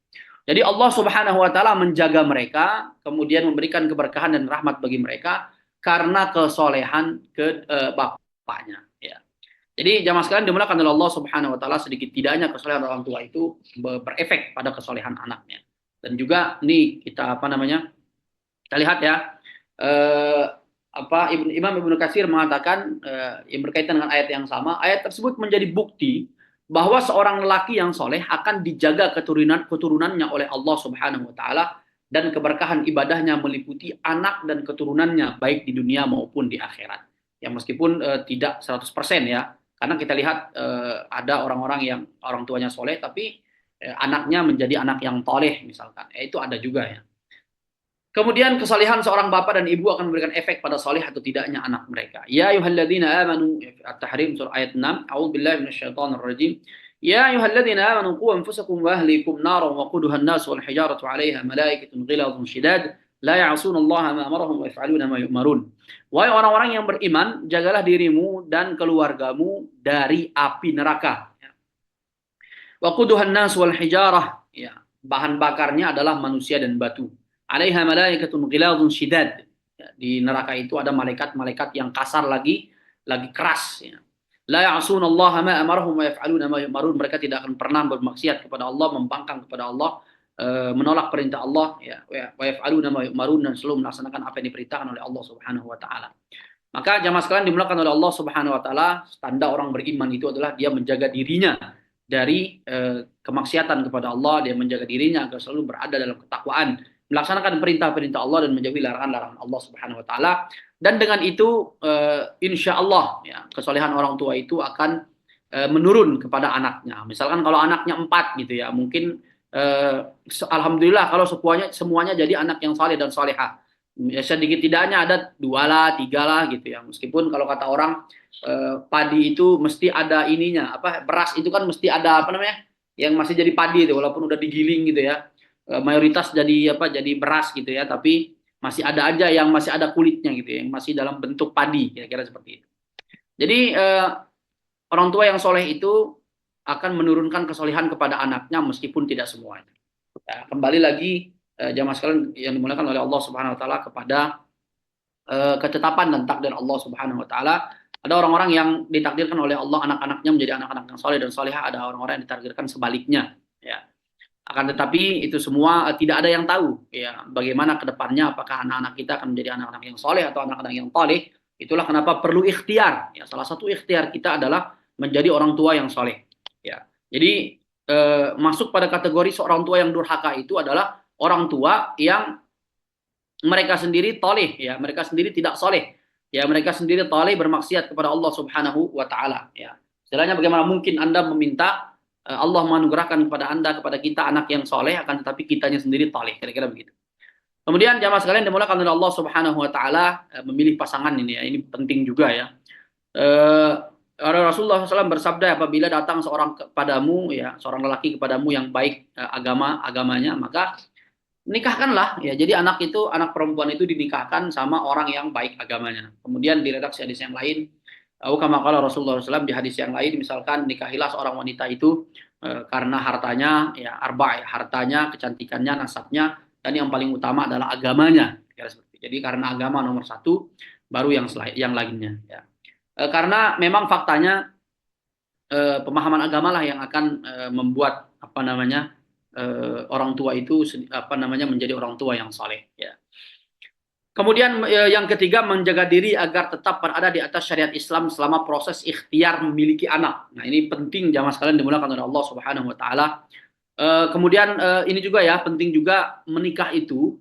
Jadi Allah Subhanahu wa taala menjaga mereka, kemudian memberikan keberkahan dan rahmat bagi mereka karena kesolehan bapaknya ya. Jadi jamaah sekalian dimulakan oleh Allah Subhanahu wa taala, sedikit tidaknya kesolehan orang tua itu berefek pada kesolehan anaknya. Dan juga nih kita kita lihat ya Imam Ibnu Katsir mengatakan yang berkaitan dengan ayat yang sama, ayat tersebut menjadi bukti bahwa seorang lelaki yang soleh akan dijaga keturunannya oleh Allah Subhanahu wa taala dan keberkahan ibadahnya meliputi anak dan keturunannya baik di dunia maupun di akhirat. Ya meskipun tidak 100% ya. Karena kita lihat ada orang-orang yang orang tuanya soleh tapi anaknya menjadi anak yang toleh misalkan. Itu ada juga ya. Kemudian kesalehan seorang bapak dan ibu akan memberikan efek pada saleh atau tidaknya anak mereka. Ya ayyuhalladzina amanu, At-Tahrim surah ayat 6. A'udzubillahi minasyaitonir rajim. Ya ayyuhalladzina amanu qu anfusakum wa ahlikum naran waquduha an-nas wal hijaratu 'alaiha malaikatun ghiladun shidad la ya'sunallaha ma amarahum wa yaf'aluna ma yu'marun. Wahai orang-orang yang beriman, jagalah dirimu dan keluargamu dari api neraka. Waquduha an-nas wal hijarah, ya, bahan bakarnya adalah manusia dan batu. 'Alaiha malaikatun ghiladun shidad. Ya, di neraka itu ada malaikat-malaikat yang kasar lagi keras ya. La ya'sunallaha ma amarahum wa yaf'aluna ma yu'marun. Mereka tidak akan pernah bermaksiat kepada Allah, membangkang kepada Allah, menolak perintah Allah ya, wa yaf'aluna ma yu'marun, dan selalu melaksanakan apa yang diperintahkan oleh Allah Subhanahu wa taala. Maka jamaah sekalian dimulakan oleh Allah Subhanahu wa taala, tanda orang beriman itu adalah dia menjaga dirinya dari kemaksiatan kepada Allah, dia menjaga dirinya agar selalu berada dalam ketakwaan, melaksanakan perintah-perintah Allah dan menjauhi larangan-larangan Allah Subhanahu wa taala. Dan dengan itu insya Allah ya, kesolehan orang tua itu akan menurun kepada anaknya. Misalkan kalau anaknya 4 gitu ya, mungkin alhamdulillah kalau semuanya jadi anak yang saleh dan salehah. Ya, sedikit tidaknya ada 2 lah, 3 lah gitu ya. Meskipun kalau kata orang padi itu mesti ada ininya, beras itu kan mesti ada yang masih jadi padi itu walaupun udah digiling gitu ya. Mayoritas jadi beras gitu ya, tapi masih ada aja yang masih ada kulitnya gitu ya, yang masih dalam bentuk padi, kira-kira seperti itu. Jadi orang tua yang soleh itu akan menurunkan kesolehan kepada anaknya meskipun tidak semuanya. Ya, kembali lagi jamaah sekalian yang dimuliakan oleh Allah Subhanahu wa taala kepada ketetapan dan takdir Allah Subhanahu wa taala. Ada orang-orang yang ditakdirkan oleh Allah anak-anaknya menjadi anak-anak yang soleh dan solehah, ada orang-orang yang ditakdirkan sebaliknya ya. Akan tetapi itu semua tidak ada yang tahu ya bagaimana kedepannya, apakah anak-anak kita akan menjadi anak-anak yang soleh atau anak-anak yang toleh. Itulah kenapa perlu ikhtiar ya. Salah satu ikhtiar kita adalah menjadi orang tua yang soleh ya. Jadi masuk pada kategori seorang tua yang durhaka itu adalah orang tua yang mereka sendiri toleh ya, mereka sendiri tidak soleh ya, mereka sendiri toleh bermaksiat kepada Allah Subhanahu wa taala ya. Istilahnya bagaimana mungkin Anda meminta Allah menganugerahkan kepada kita anak yang soleh, akan tetapi kitanya sendiri toleh, kira-kira begitu. Kemudian jamaah sekalian dimulakan oleh Allah Subhanahu wa taala memilih pasangan ini ya, ini penting juga ya. Rasulullah SAW bersabda, apabila datang seorang kepadamu ya, seorang lelaki kepadamu yang baik agamanya, maka nikahkanlah ya. Jadi anak perempuan itu dinikahkan sama orang yang baik agamanya. Kemudian di redaksi hadis yang lain, kama qala Rasulullah SAW di hadis yang lain, misalkan nikahilah seorang wanita itu karena hartanya ya, hartanya, kecantikannya, nasabnya, dan yang paling utama adalah agamanya. Jadi karena agama nomor 1, baru yang lainnya ya. Karena memang faktanya pemahaman agama lah yang akan membuat orang tua itu menjadi orang tua yang saleh ya. Kemudian yang ketiga, menjaga diri agar tetap berada di atas syariat Islam selama proses ikhtiar memiliki anak. Nah, ini penting jamaah sekalian dimulakan oleh Allah Subhanahu wa taala. Kemudian ini juga ya, penting juga menikah itu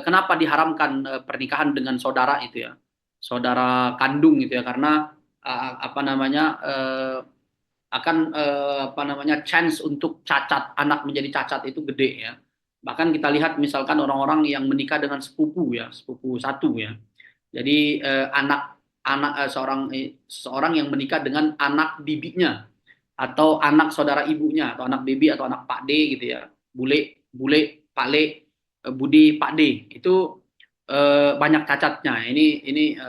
kenapa diharamkan pernikahan dengan saudara itu ya. Saudara kandung gitu ya, karena chance untuk anak menjadi cacat itu gede ya. Bahkan kita lihat misalkan orang-orang yang menikah dengan sepupu ya, sepupu satu ya. Jadi seorang yang menikah dengan anak bibinya atau anak saudara ibunya atau anak bibi atau anak Pak D gitu ya. Bule, Pak Le, Budi, Pak D itu banyak cacatnya. Ini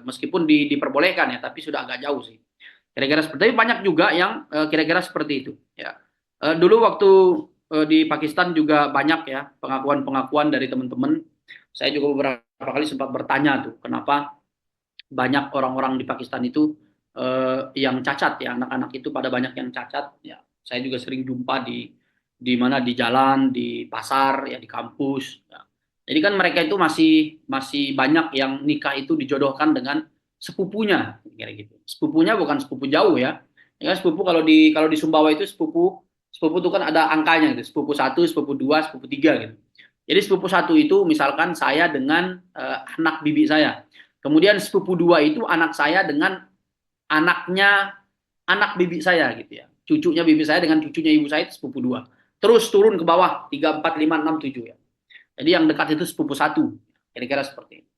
meskipun diperbolehkan ya, tapi sudah agak jauh sih. Kira-kira seperti itu. Banyak juga yang kira-kira seperti itu ya. Dulu waktu di Pakistan juga banyak ya pengakuan-pengakuan dari teman-teman. Saya juga beberapa kali sempat bertanya tuh, kenapa banyak orang-orang di Pakistan itu yang cacat ya, anak-anak itu pada banyak yang cacat ya. Saya juga sering jumpa di mana, di jalan, di pasar ya, di kampus ya. Jadi kan mereka itu masih banyak yang nikah itu dijodohkan dengan sepupunya kayak gitu. Sepupunya bukan sepupu jauh ya. Ya sepupu kalau di Sumbawa itu sepupu itu kan ada angkanya gitu. Sepupu 1, sepupu 2, sepupu 3 gitu. Jadi sepupu 1 itu misalkan saya dengan anak bibi saya. Kemudian sepupu 2 itu anak saya dengan anaknya anak bibi saya gitu ya. Cucunya bibi saya dengan cucunya ibu saya itu sepupu 2. Terus turun ke bawah 3, 4, 5, 6, 7 ya. Jadi yang dekat itu sepupu 1. Kira-kira seperti itu.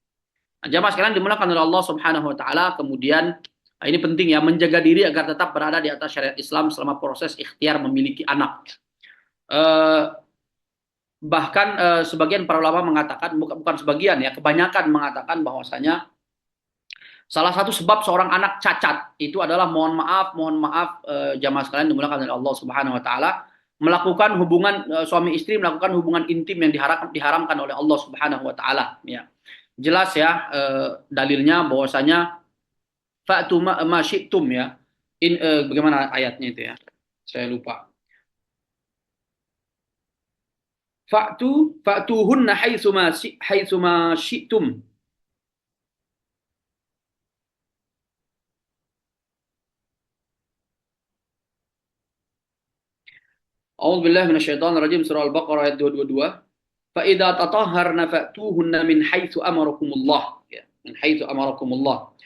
Nah, jamaah sekalian dimulakan oleh Allah Subhanahu wa taala. Kemudian ini penting ya, menjaga diri agar tetap berada di atas syariat Islam selama proses ikhtiar memiliki anak. Bahkan sebagian para ulama mengatakan, bukan sebagian ya, kebanyakan mengatakan bahwasanya salah satu sebab seorang anak cacat itu adalah mohon maaf jamaah sekalian dimulakan oleh Allah Subhanahu wa taala, melakukan hubungan suami istri melakukan hubungan intim yang diharamkan oleh Allah Subhanahu wa taala ya. Jelas ya dalilnya bahwasanya fa'tu ma syi'tum ya. Bagaimana ayatnya itu ya? Saya lupa. Fa'tuhunna haitsu ma syi'tum. A'udzubillahi minasyaitonir rajim, surah Al-Baqarah ayat 222. Fa idza tatahharna fa'tuhunna min haitsu amarakumullah ya. Min haitsu amarakumullah.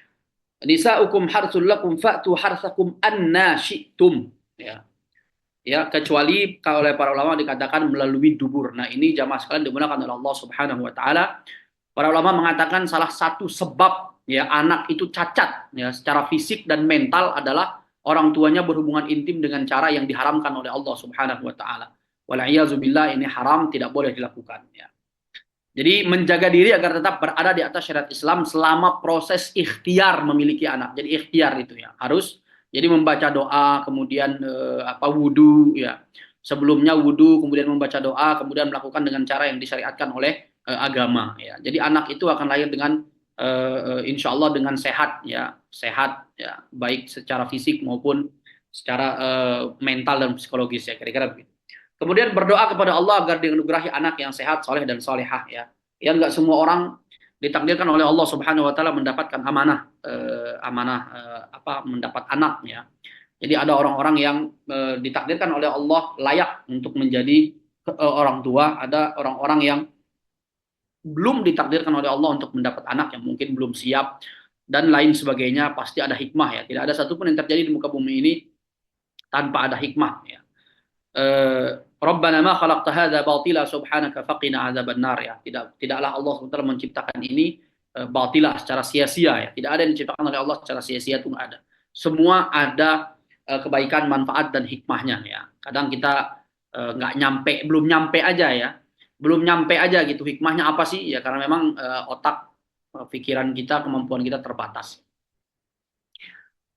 Nisa'ukum harsul lakum fa'tu harsakum anna syi'tum ya. Ya, kecuali kalau oleh para ulama dikatakan melalui dubur. Nah, ini jamaah sekalian dimulakan oleh Allah Subhanahu wa taala. Para ulama mengatakan salah satu sebab ya anak itu cacat ya secara fisik dan mental adalah orang tuanya berhubungan intim dengan cara yang diharamkan oleh Allah Subhanahu wa taala. Wal'iyazubillah, ini haram, tidak boleh dilakukan ya. Jadi menjaga diri agar tetap berada di atas syariat Islam selama proses ikhtiar memiliki anak. Jadi ikhtiar itu ya harus jadi membaca doa, kemudian wudu ya. Sebelumnya wudu, kemudian membaca doa, kemudian melakukan dengan cara yang disyariatkan oleh agama ya. Jadi anak itu akan lahir dengan insya Allah dengan sehat ya, baik secara fisik maupun secara mental dan psikologis ya, kira-kira begitu. Kemudian berdoa kepada Allah agar dianugerahi anak yang sehat, soleh dan solehah ya. Yang enggak semua orang ditakdirkan oleh Allah Subhanahu wa taala mendapatkan mendapat anak ya. Jadi ada orang-orang yang ditakdirkan oleh Allah layak untuk menjadi orang tua, ada orang-orang yang belum ditakdirkan oleh Allah untuk mendapat anak, yang mungkin belum siap dan lain sebagainya. Pasti ada hikmah ya. Tidak ada satupun yang terjadi di muka bumi ini tanpa ada hikmah ya. Rabbana ma khalaqta hadza batila subhanaka faqina adzabannar ya. Tidaklah Allah SWT menciptakan ini batila secara sia-sia ya. Tidak ada yang diciptakan oleh Allah secara sia-sia, itu enggak ada. Semua ada kebaikan, manfaat dan hikmahnya ya. Kadang kita belum nyampe aja ya. Belum nyampe aja gitu. Hikmahnya apa sih? Ya karena memang otak, pikiran kita, kemampuan kita terbatas.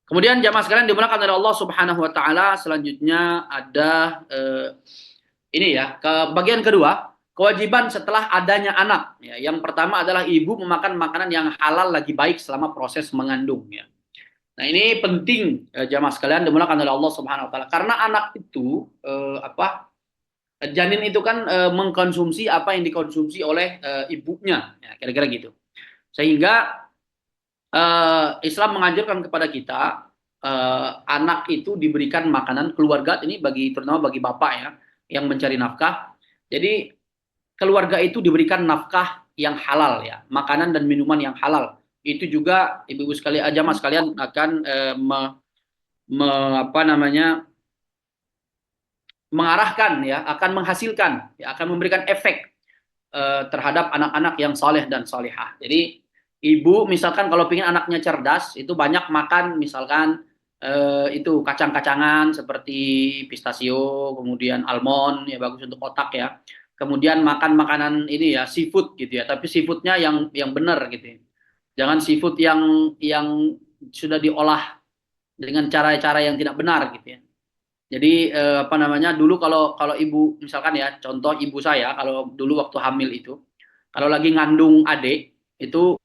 Kemudian jamaah sekalian dimulakan oleh Allah Subhanahu wa taala, selanjutnya ada ini ya, ke bagian kedua, kewajiban setelah adanya anak ya. Yang pertama adalah ibu memakan makanan yang halal lagi baik selama proses mengandung ya. Nah, ini penting jamaah sekalian dimulakan oleh Allah Subhanahu wa taala. Karena anak itu janin itu kan mengkonsumsi apa yang dikonsumsi oleh ibunya, ya, kira-kira gitu. Sehingga Islam mengajarkan kepada kita anak itu diberikan makanan keluarga ini bagi terutama bagi bapak ya yang mencari nafkah. Jadi keluarga itu diberikan nafkah yang halal ya, makanan dan minuman yang halal. Itu juga ibu-ibu sekalian, jamaah sekalian akan apa namanya mengarahkan ya, akan menghasilkan, ya, akan memberikan efek terhadap anak-anak yang saleh dan salihah. Jadi ibu misalkan kalau ingin anaknya cerdas itu banyak makan misalkan itu kacang-kacangan seperti pistachio, kemudian almond ya bagus untuk otak ya. Kemudian makan makanan ini ya seafood gitu ya, tapi seafoodnya yang benar gitu ya. Jangan seafood yang sudah diolah dengan cara-cara yang tidak benar gitu ya. Jadi apa namanya dulu kalau kalau ibu misalkan ya contoh ibu saya kalau dulu waktu hamil itu kalau lagi ngandung adik itu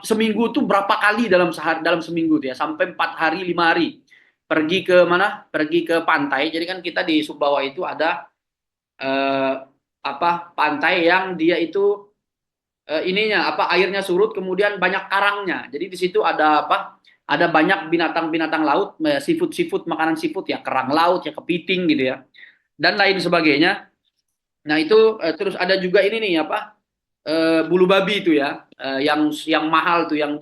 seminggu tuh berapa kali dalam sehari dalam seminggu tuh ya sampai 4 hari 5 hari pergi ke mana pergi ke pantai. Jadi kan kita di Sumbawa itu ada eh, apa pantai yang dia itu ininya apa airnya surut kemudian banyak karangnya. Jadi di situ ada apa? Ada banyak binatang-binatang laut, seafood-seafood, makanan seafood ya, kerang laut ya, kepiting gitu ya, dan lain sebagainya. Nah itu terus ada juga ini nih apa? Bulu babi itu ya, yang mahal tuh yang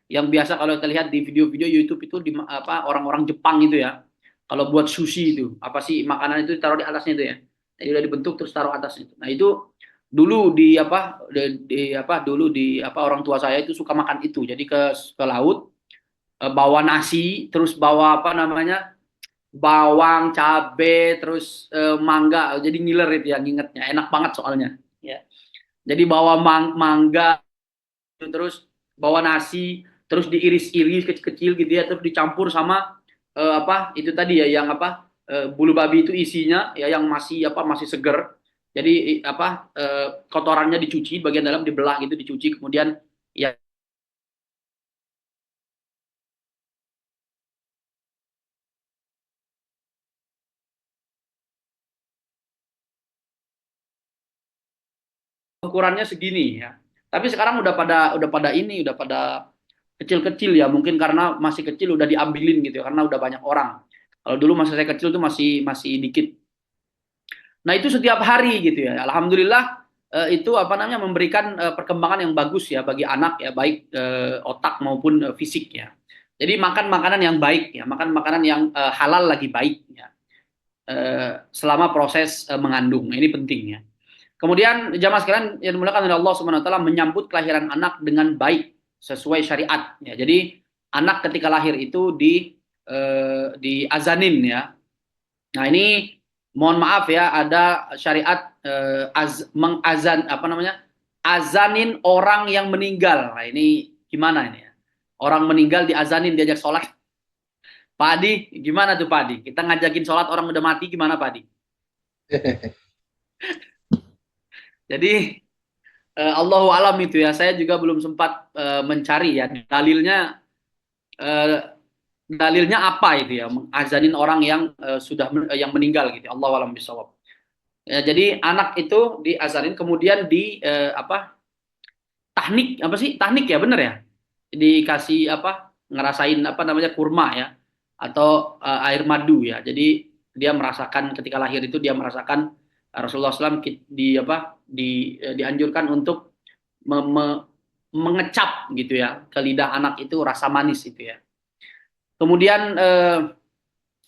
biasa kalau kita lihat di video-video YouTube itu di apa orang-orang Jepang itu ya. Kalau buat sushi itu, apa sih makanan itu taruh di atasnya itu ya. Jadi udah dibentuk terus taruh atasnya itu. Nah, itu dulu di apa orang tua saya itu suka makan itu. Jadi ke laut bawa nasi, terus bawa apa namanya? Bawang, cabe, terus mangga. Jadi ngiler itu ya ngingetnya. Enak banget soalnya. Ya. Jadi bawa mangga terus bawa nasi, terus diiris-iris kecil-kecil gitu ya, terus dicampur sama apa itu tadi ya yang apa bulu babi itu isinya ya yang masih apa masih seger. Jadi apa kotorannya dicuci, bagian dalam dibelah gitu dicuci kemudian ya ukurannya segini ya. Tapi sekarang udah pada ini, udah pada kecil-kecil ya, mungkin karena masih kecil udah diambilin gitu ya, karena udah banyak orang. Kalau dulu masa saya kecil tuh masih masih dikit. Nah, itu setiap hari gitu ya. Alhamdulillah itu apa namanya memberikan perkembangan yang bagus ya bagi anak ya, baik otak maupun fisik ya. Jadi makan makanan yang baik ya, makan makanan yang halal lagi baik ya. Selama proses mengandung. Nah, ini penting ya. Kemudian jamaah sekalian yang dimuliakan oleh Allah Subhanahu wa taala menyambut kelahiran anak dengan baik sesuai syariat ya. Jadi anak ketika lahir itu diazanin ya. Nah, ini mohon maaf ya ada syariat mengazan apa namanya? Azanin orang yang meninggal. Nah, ini gimana ini ya? Orang meninggal diazanin diajak sholat. Pak Adi, gimana tuh Pak Adi? Kita ngajakin sholat orang udah mati gimana Pak Adi? Jadi Allahu alam itu ya. Saya juga belum sempat mencari ya dalilnya eh, dalilnya apa itu ya mengazanin orang yang sudah yang meninggal gitu. Allahu alam bisawab. Ya, jadi anak itu diazanin kemudian di apa tahnik apa sih tahnik ya bener ya dikasih apa ngerasain apa namanya kurma ya atau air madu ya. Jadi dia merasakan ketika lahir itu dia merasakan Rasulullah SAW dianjurkan untuk mengecap gitu ya ke lidah anak itu rasa manis itu ya. Kemudian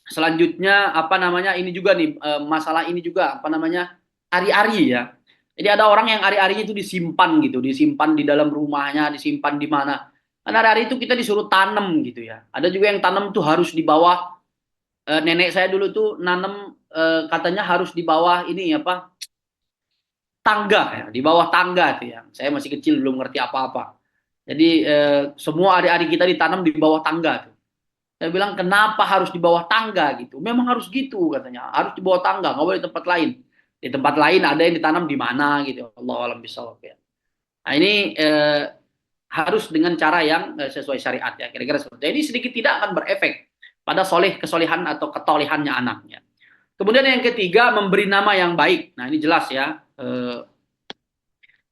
selanjutnya apa namanya ini juga nih masalah ini juga apa namanya ari-ari ya. Jadi ada orang yang ari-arinya itu disimpan gitu, disimpan di dalam rumahnya, disimpan di mana. Karena ari-ari itu kita disuruh tanam gitu ya. Ada juga yang tanam tuh harus di bawah nenek saya dulu tuh nanam katanya harus di bawah ini apa tangga ya, di bawah tangga tuh ya. Saya masih kecil belum ngerti apa-apa. Jadi semua ari-ari kita ditanam di bawah tangga tuh. Saya bilang kenapa harus di bawah tangga gitu? Memang harus gitu katanya. Harus di bawah tangga, nggak boleh di tempat lain. Di tempat lain ada yang ditanam di mana gitu. Allah alam bisawab ya. Nah ini harus dengan cara yang sesuai syariat ya, kira-kira seperti itu. Ini sedikit tidak akan berefek pada kesolehan atau ketolehannya anaknya. Kemudian yang ketiga, memberi nama yang baik. Nah, ini jelas ya.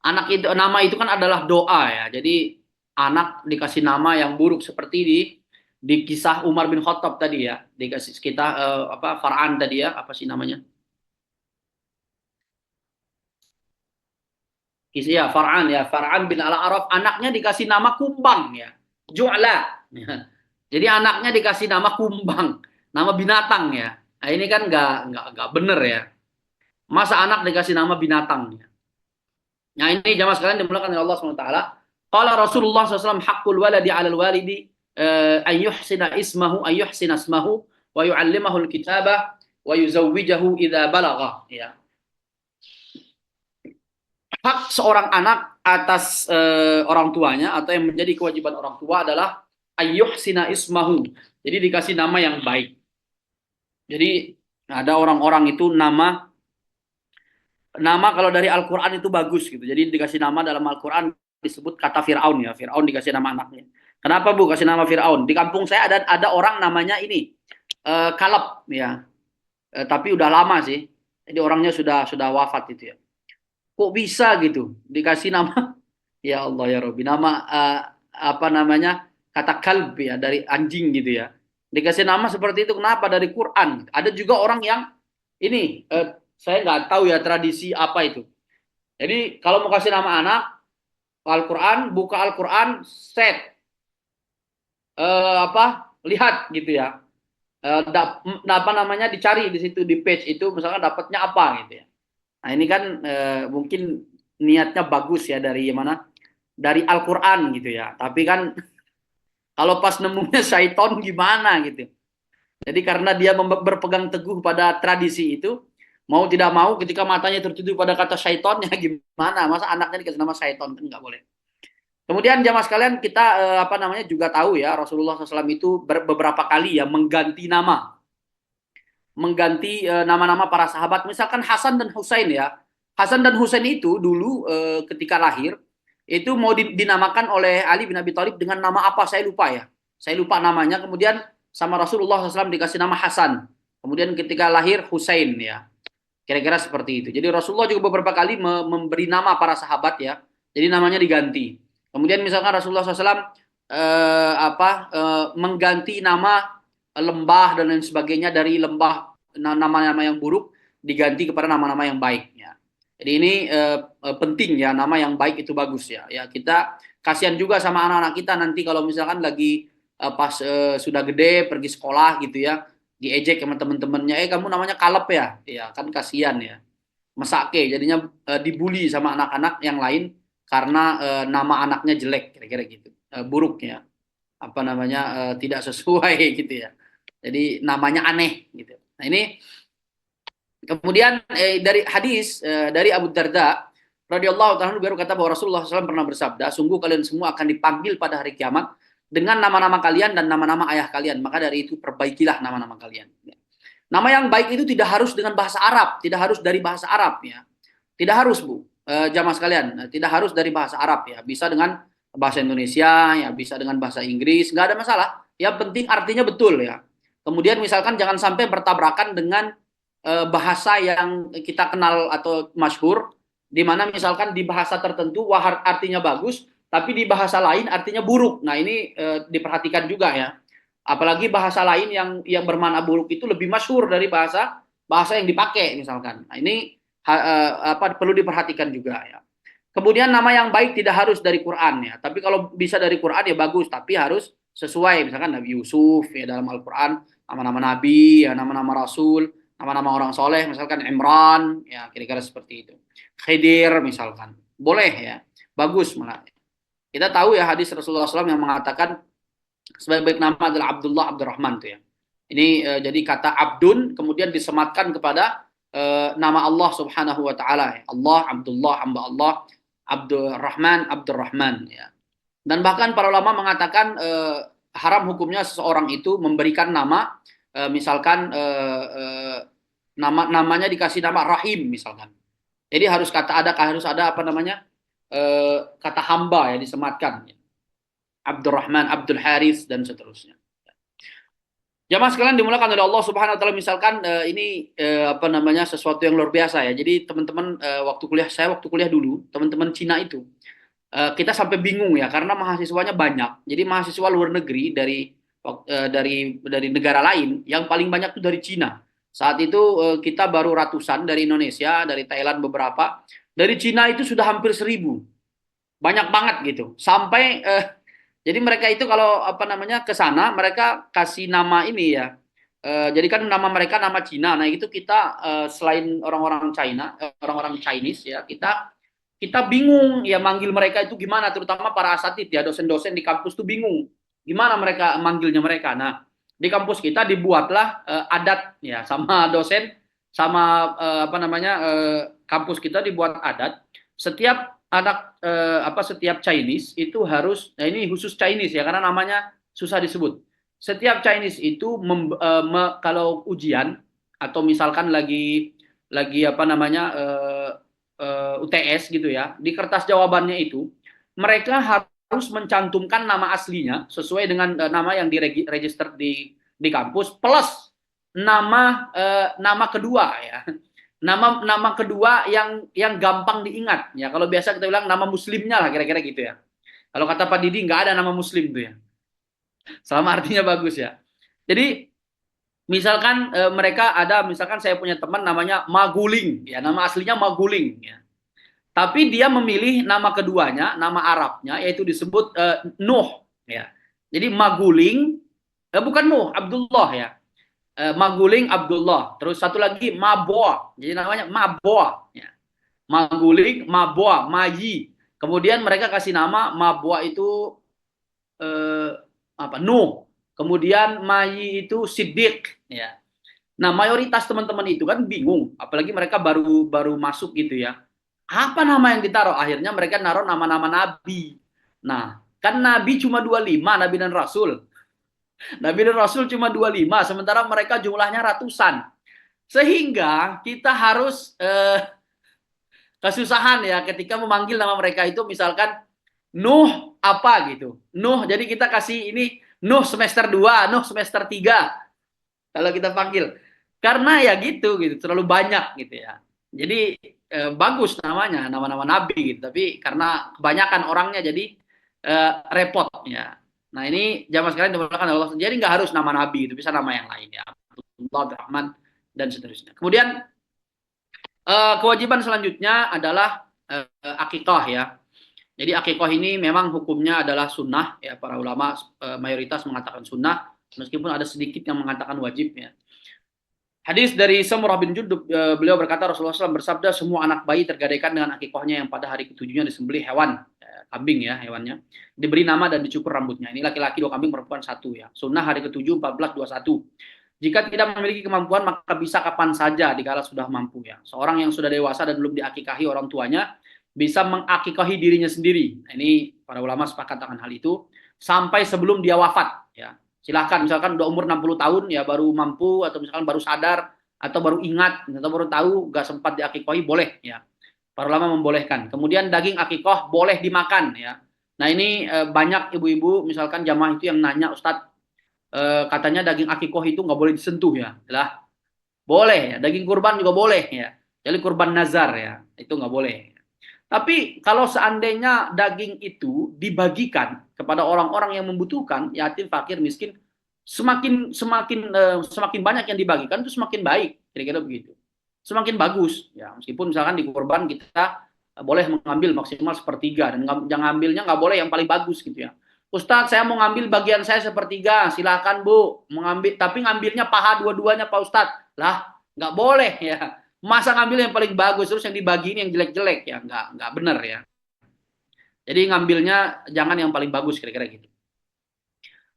Anak itu, nama itu kan adalah doa ya. Jadi anak dikasih nama yang buruk seperti di kisah Umar bin Khattab tadi ya. Dikasih kita apa Far'an tadi ya, apa sih namanya? Kisah ya Far'an ya, Far'an bin Al-Araf, anaknya dikasih nama Kumbang ya. Ju'la. Ya. Jadi anaknya dikasih nama Kumbang, nama binatang ya. Nah, ini kan nggak bener ya. Masa anak dikasih nama binatang ya. Nah, ini jamaah sekalian dimulakan oleh Allah SWT. Qala Rasulullah SAW, haqqul waladi 'alal walidi an yuhsina ismahu, an yuhsina ismahu wa yu'allimahu al-kitabah wa yuzawwijahu idza balagha ya. Hak seorang anak atas orang tuanya atau yang menjadi kewajiban orang tua adalah ayyuhsina ismahu. Jadi dikasih nama yang baik. Jadi ada orang-orang itu nama kalau dari Al-Qur'an itu bagus gitu. Jadi dikasih nama dalam Al-Qur'an disebut kata Firaun ya. Firaun dikasih nama anaknya. Kenapa Bu kasih nama Firaun? Di kampung saya ada orang namanya ini Kaleb ya. Tapi udah lama sih. Jadi orangnya sudah wafat itu ya. Kok bisa gitu dikasih nama ya Allah ya Robbi, nama apa namanya, kata kalb ya, dari anjing gitu ya, dikasih nama seperti itu. Kenapa? Dari Quran. Ada juga orang yang ini saya nggak tahu ya tradisi apa itu. Jadi kalau mau kasih nama anak, Al-Quran, buka Al-Quran, set apa, lihat gitu ya, apa namanya, dicari di situ di page itu misalkan dapatnya apa gitu ya. Nah, ini kan mungkin niatnya bagus ya dari mana? Dari Al-Qur'an gitu ya. Tapi kan kalau pas nemunya syaiton gimana gitu. Jadi karena dia berpegang teguh pada tradisi itu, mau tidak mau ketika matanya tertuju pada kata syaiton ya gimana? Masa anaknya dikasih nama syaiton, kan nggak boleh. Kemudian jamaah sekalian, kita apa namanya juga tahu ya, Rasulullah SAW itu beberapa kali ya mengganti nama-nama para sahabat. Misalkan Hasan dan Husain ya. Hasan dan Husain itu dulu ketika lahir itu mau dinamakan oleh Ali bin Abi Thalib dengan nama apa saya lupa ya. Saya lupa namanya. Kemudian sama Rasulullah SAW dikasih nama Hasan. Kemudian ketika lahir Husain ya. Kira-kira seperti itu. Jadi Rasulullah juga beberapa kali memberi nama para sahabat ya. Jadi namanya diganti. Kemudian misalkan Rasulullah SAW mengganti nama lembah dan lain sebagainya, dari lembah nama-nama yang buruk diganti kepada nama-nama yang baik ya. Jadi ini penting ya, nama yang baik itu bagus ya. Ya kita kasihan juga sama anak-anak kita nanti kalau misalkan lagi pas sudah gede pergi sekolah gitu ya, diejek sama teman-temannya, kamu namanya Kaleb ya, ya kan kasihan ya. Mesake jadinya dibully sama anak-anak yang lain karena nama anaknya jelek, kira-kira gitu, buruk ya, apa namanya, tidak sesuai gitu ya. Jadi namanya aneh gitu. Nah ini kemudian dari hadis dari Abu Darda radhiyallahu taala baru kata bahwa Rasulullah SAW pernah bersabda, sungguh kalian semua akan dipanggil pada hari kiamat dengan nama-nama kalian dan nama-nama ayah kalian, maka dari itu perbaikilah nama-nama kalian. Nama yang baik itu tidak harus dengan bahasa Arab, tidak harus dari bahasa Arab ya, tidak harus Bu, jamaah sekalian, tidak harus dari bahasa Arab ya, bisa dengan bahasa Indonesia ya, bisa dengan bahasa Inggris, nggak ada masalah. Yang penting artinya betul ya. Kemudian misalkan jangan sampai bertabrakan dengan bahasa yang kita kenal atau masyhur, di mana misalkan di bahasa tertentu artinya bagus, tapi di bahasa lain artinya buruk. Nah ini diperhatikan juga ya. Apalagi bahasa lain yang bermakna buruk itu lebih masyhur dari bahasa yang dipakai misalkan. Nah ini perlu diperhatikan juga ya. Kemudian nama yang baik tidak harus dari Quran ya, tapi kalau bisa dari Quran ya bagus, tapi harus sesuai. Misalkan Nabi Yusuf ya dalam Al-Quran, nama-nama Nabi, ya, nama-nama Rasul, nama-nama orang soleh, misalkan Imran, ya kira-kira seperti itu. Khidir misalkan, boleh ya, bagus malah. Kita tahu ya hadis Rasulullah SAW yang mengatakan sebaik-baik nama adalah Abdullah Abdurrahman tuh ya. Ini jadi kata Abdun kemudian disematkan kepada nama Allah Subhanahu wa taala. Allah, Abdullah, hamba Allah, Abdurrahman ya. Dan bahkan para ulama mengatakan haram hukumnya seseorang itu memberikan nama misalkan namanya dikasih nama Rahim misalkan. Jadi harus ada apa namanya? Kata hamba ya disematkan. Abdurrahman, Abdul Haris, dan seterusnya. Jamaah sekalian dimulakan oleh Allah Subhanahu wa taala, misalkan ini apa namanya sesuatu yang luar biasa ya. Jadi teman-teman waktu kuliah dulu, teman-teman Cina itu kita sampai bingung ya karena mahasiswanya banyak. Jadi mahasiswa luar negeri dari negara lain yang paling banyak itu dari Cina. Saat itu kita baru ratusan dari Indonesia, dari Thailand beberapa. Dari Cina itu sudah hampir 1.000. Banyak banget gitu. Sampai jadi mereka itu kalau apa namanya ke sana mereka kasih nama ini ya. Jadi kan nama mereka nama Cina. Nah, itu kita selain orang-orang China, orang-orang Chinese ya, kita bingung ya manggil mereka itu gimana, terutama para asatid ya, dosen-dosen di kampus tuh bingung gimana mereka manggilnya mereka. Nah, di kampus kita dibuatlah adat ya sama dosen sama apa namanya kampus kita dibuat adat setiap setiap Chinese itu harus, nah ini khusus Chinese ya karena namanya susah disebut. Setiap Chinese itu kalau ujian atau misalkan lagi apa namanya UTS gitu ya, di kertas jawabannya itu mereka harus mencantumkan nama aslinya sesuai dengan nama yang diregister di kampus plus nama kedua ya. Nama kedua yang gampang diingat ya. Kalau biasa kita bilang nama muslimnya lah kira-kira gitu ya. Kalau kata Pak Didi nggak ada nama muslim tuh ya. Sama artinya bagus ya. Jadi misalkan mereka ada, misalkan saya punya teman namanya Maguling ya, nama aslinya Maguling ya. Tapi dia memilih nama keduanya, nama Arabnya yaitu disebut Nuh ya. Jadi Maguling bukan Nuh, Abdullah ya. Maguling Abdullah. Terus satu lagi Maboa. Jadi namanya Maboa ya. Maguling, Maboa, Mayi. Kemudian mereka kasih nama Maboa itu Nuh. Kemudian Mayi itu Siddiq ya. Nah, mayoritas teman-teman itu kan bingung, apalagi mereka baru masuk gitu ya. Apa nama yang ditaruh? Akhirnya mereka naruh nama-nama nabi. Nah, kan nabi cuma 25, nabi dan rasul. Nabi dan Rasul cuma 25, sementara mereka jumlahnya ratusan. Sehingga kita harus kesusahan ya ketika memanggil nama mereka itu, misalkan Nuh apa gitu. Nuh, jadi kita kasih ini Nuh semester 2, Nuh semester 3. Kalau kita panggil. Karena ya gitu, terlalu banyak gitu ya. Jadi bagus namanya, nama-nama nabi gitu. Tapi karena kebanyakan orangnya jadi repot ya. Nah ini jamaah sekalian dimulakan Allah. Jadi nggak harus nama nabi itu, bisa nama yang lain ya. Abdullah, Rahman dan seterusnya. Kemudian kewajiban selanjutnya adalah akikah ya. Jadi akikah ini memang hukumnya adalah sunnah ya. Para ulama mayoritas mengatakan sunnah, meskipun ada sedikit yang mengatakan wajib ya. Hadis dari Samurah bin Jundub, beliau berkata Rasulullah SAW bersabda, semua anak bayi tergadaikan dengan akikahnya yang pada hari ketujuhnya disembelih hewan, kambing ya hewannya, diberi nama dan dicukur rambutnya. Ini laki-laki 2 kambing, perempuan 1 ya. Sunnah hari ke-7, 14, 21. Jika tidak memiliki kemampuan maka bisa kapan saja dikala sudah mampu ya. Seorang yang sudah dewasa dan belum diakikahi orang tuanya bisa mengakikahi dirinya sendiri. Nah, ini para ulama sepakat akan hal itu sampai sebelum dia wafat ya. Silahkan misalkan udah umur 60 tahun ya baru mampu, atau misalkan baru sadar atau baru ingat atau baru tahu gak sempat diakikahi, boleh ya. Para ulama membolehkan. Kemudian daging akikah boleh dimakan ya. Nah ini banyak ibu-ibu misalkan jamaah itu yang nanya, Ustadz katanya daging akikah itu nggak boleh disentuh ya. Lah boleh ya, daging kurban juga boleh ya. Jadi kurban nazar ya, itu nggak boleh. Tapi kalau seandainya daging itu dibagikan kepada orang-orang yang membutuhkan, yatim, fakir, miskin, semakin banyak yang dibagikan itu semakin baik, kira-kira begitu. Semakin bagus, ya. Meskipun misalkan di kurban kita boleh mengambil maksimal 1/3 dan yang ngambilnya nggak boleh yang paling bagus gitu ya. Ustadz, saya mau ngambil bagian saya 1/3, silakan Bu, mengambil, tapi ngambilnya paha dua-duanya Pak Ustadz. Lah, nggak boleh ya. Masa ngambil yang paling bagus terus yang dibagiin yang jelek-jelek ya, nggak benar ya. Jadi ngambilnya jangan yang paling bagus, kira-kira gitu.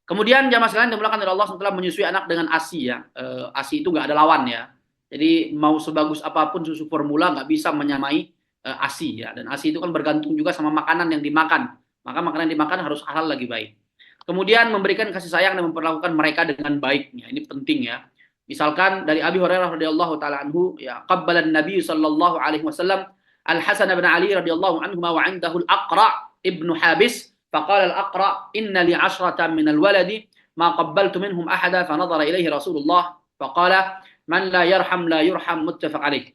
Kemudian jamaah sekalian dimulakan oleh Allah setelah menyusui anak dengan ASI ya. ASI itu nggak ada lawan ya. Jadi mau sebagus apapun susu formula nggak bisa menyamai ASI ya. Dan ASI itu kan bergantung juga sama makanan yang dimakan. Maka makanan yang dimakan harus halal lagi baik. Kemudian memberikan kasih sayang dan memperlakukan mereka dengan baik. Ya, ini penting ya. Misalkan dari Abi Hurairah radhiyallahu taala anhu ya, qabbalan Nabi sallallahu alaihi wasallam Al Hasan bin Ali radhiyallahu anhu wa 'indahu Al Aqra ibnu Habis faqala al-Aqra inna li 'ashratan min al-waladi ma qabbaltu minhum ahada fa nadhara ilaihi Rasulullah faqala man la yarham la yurham muttafaq alaih.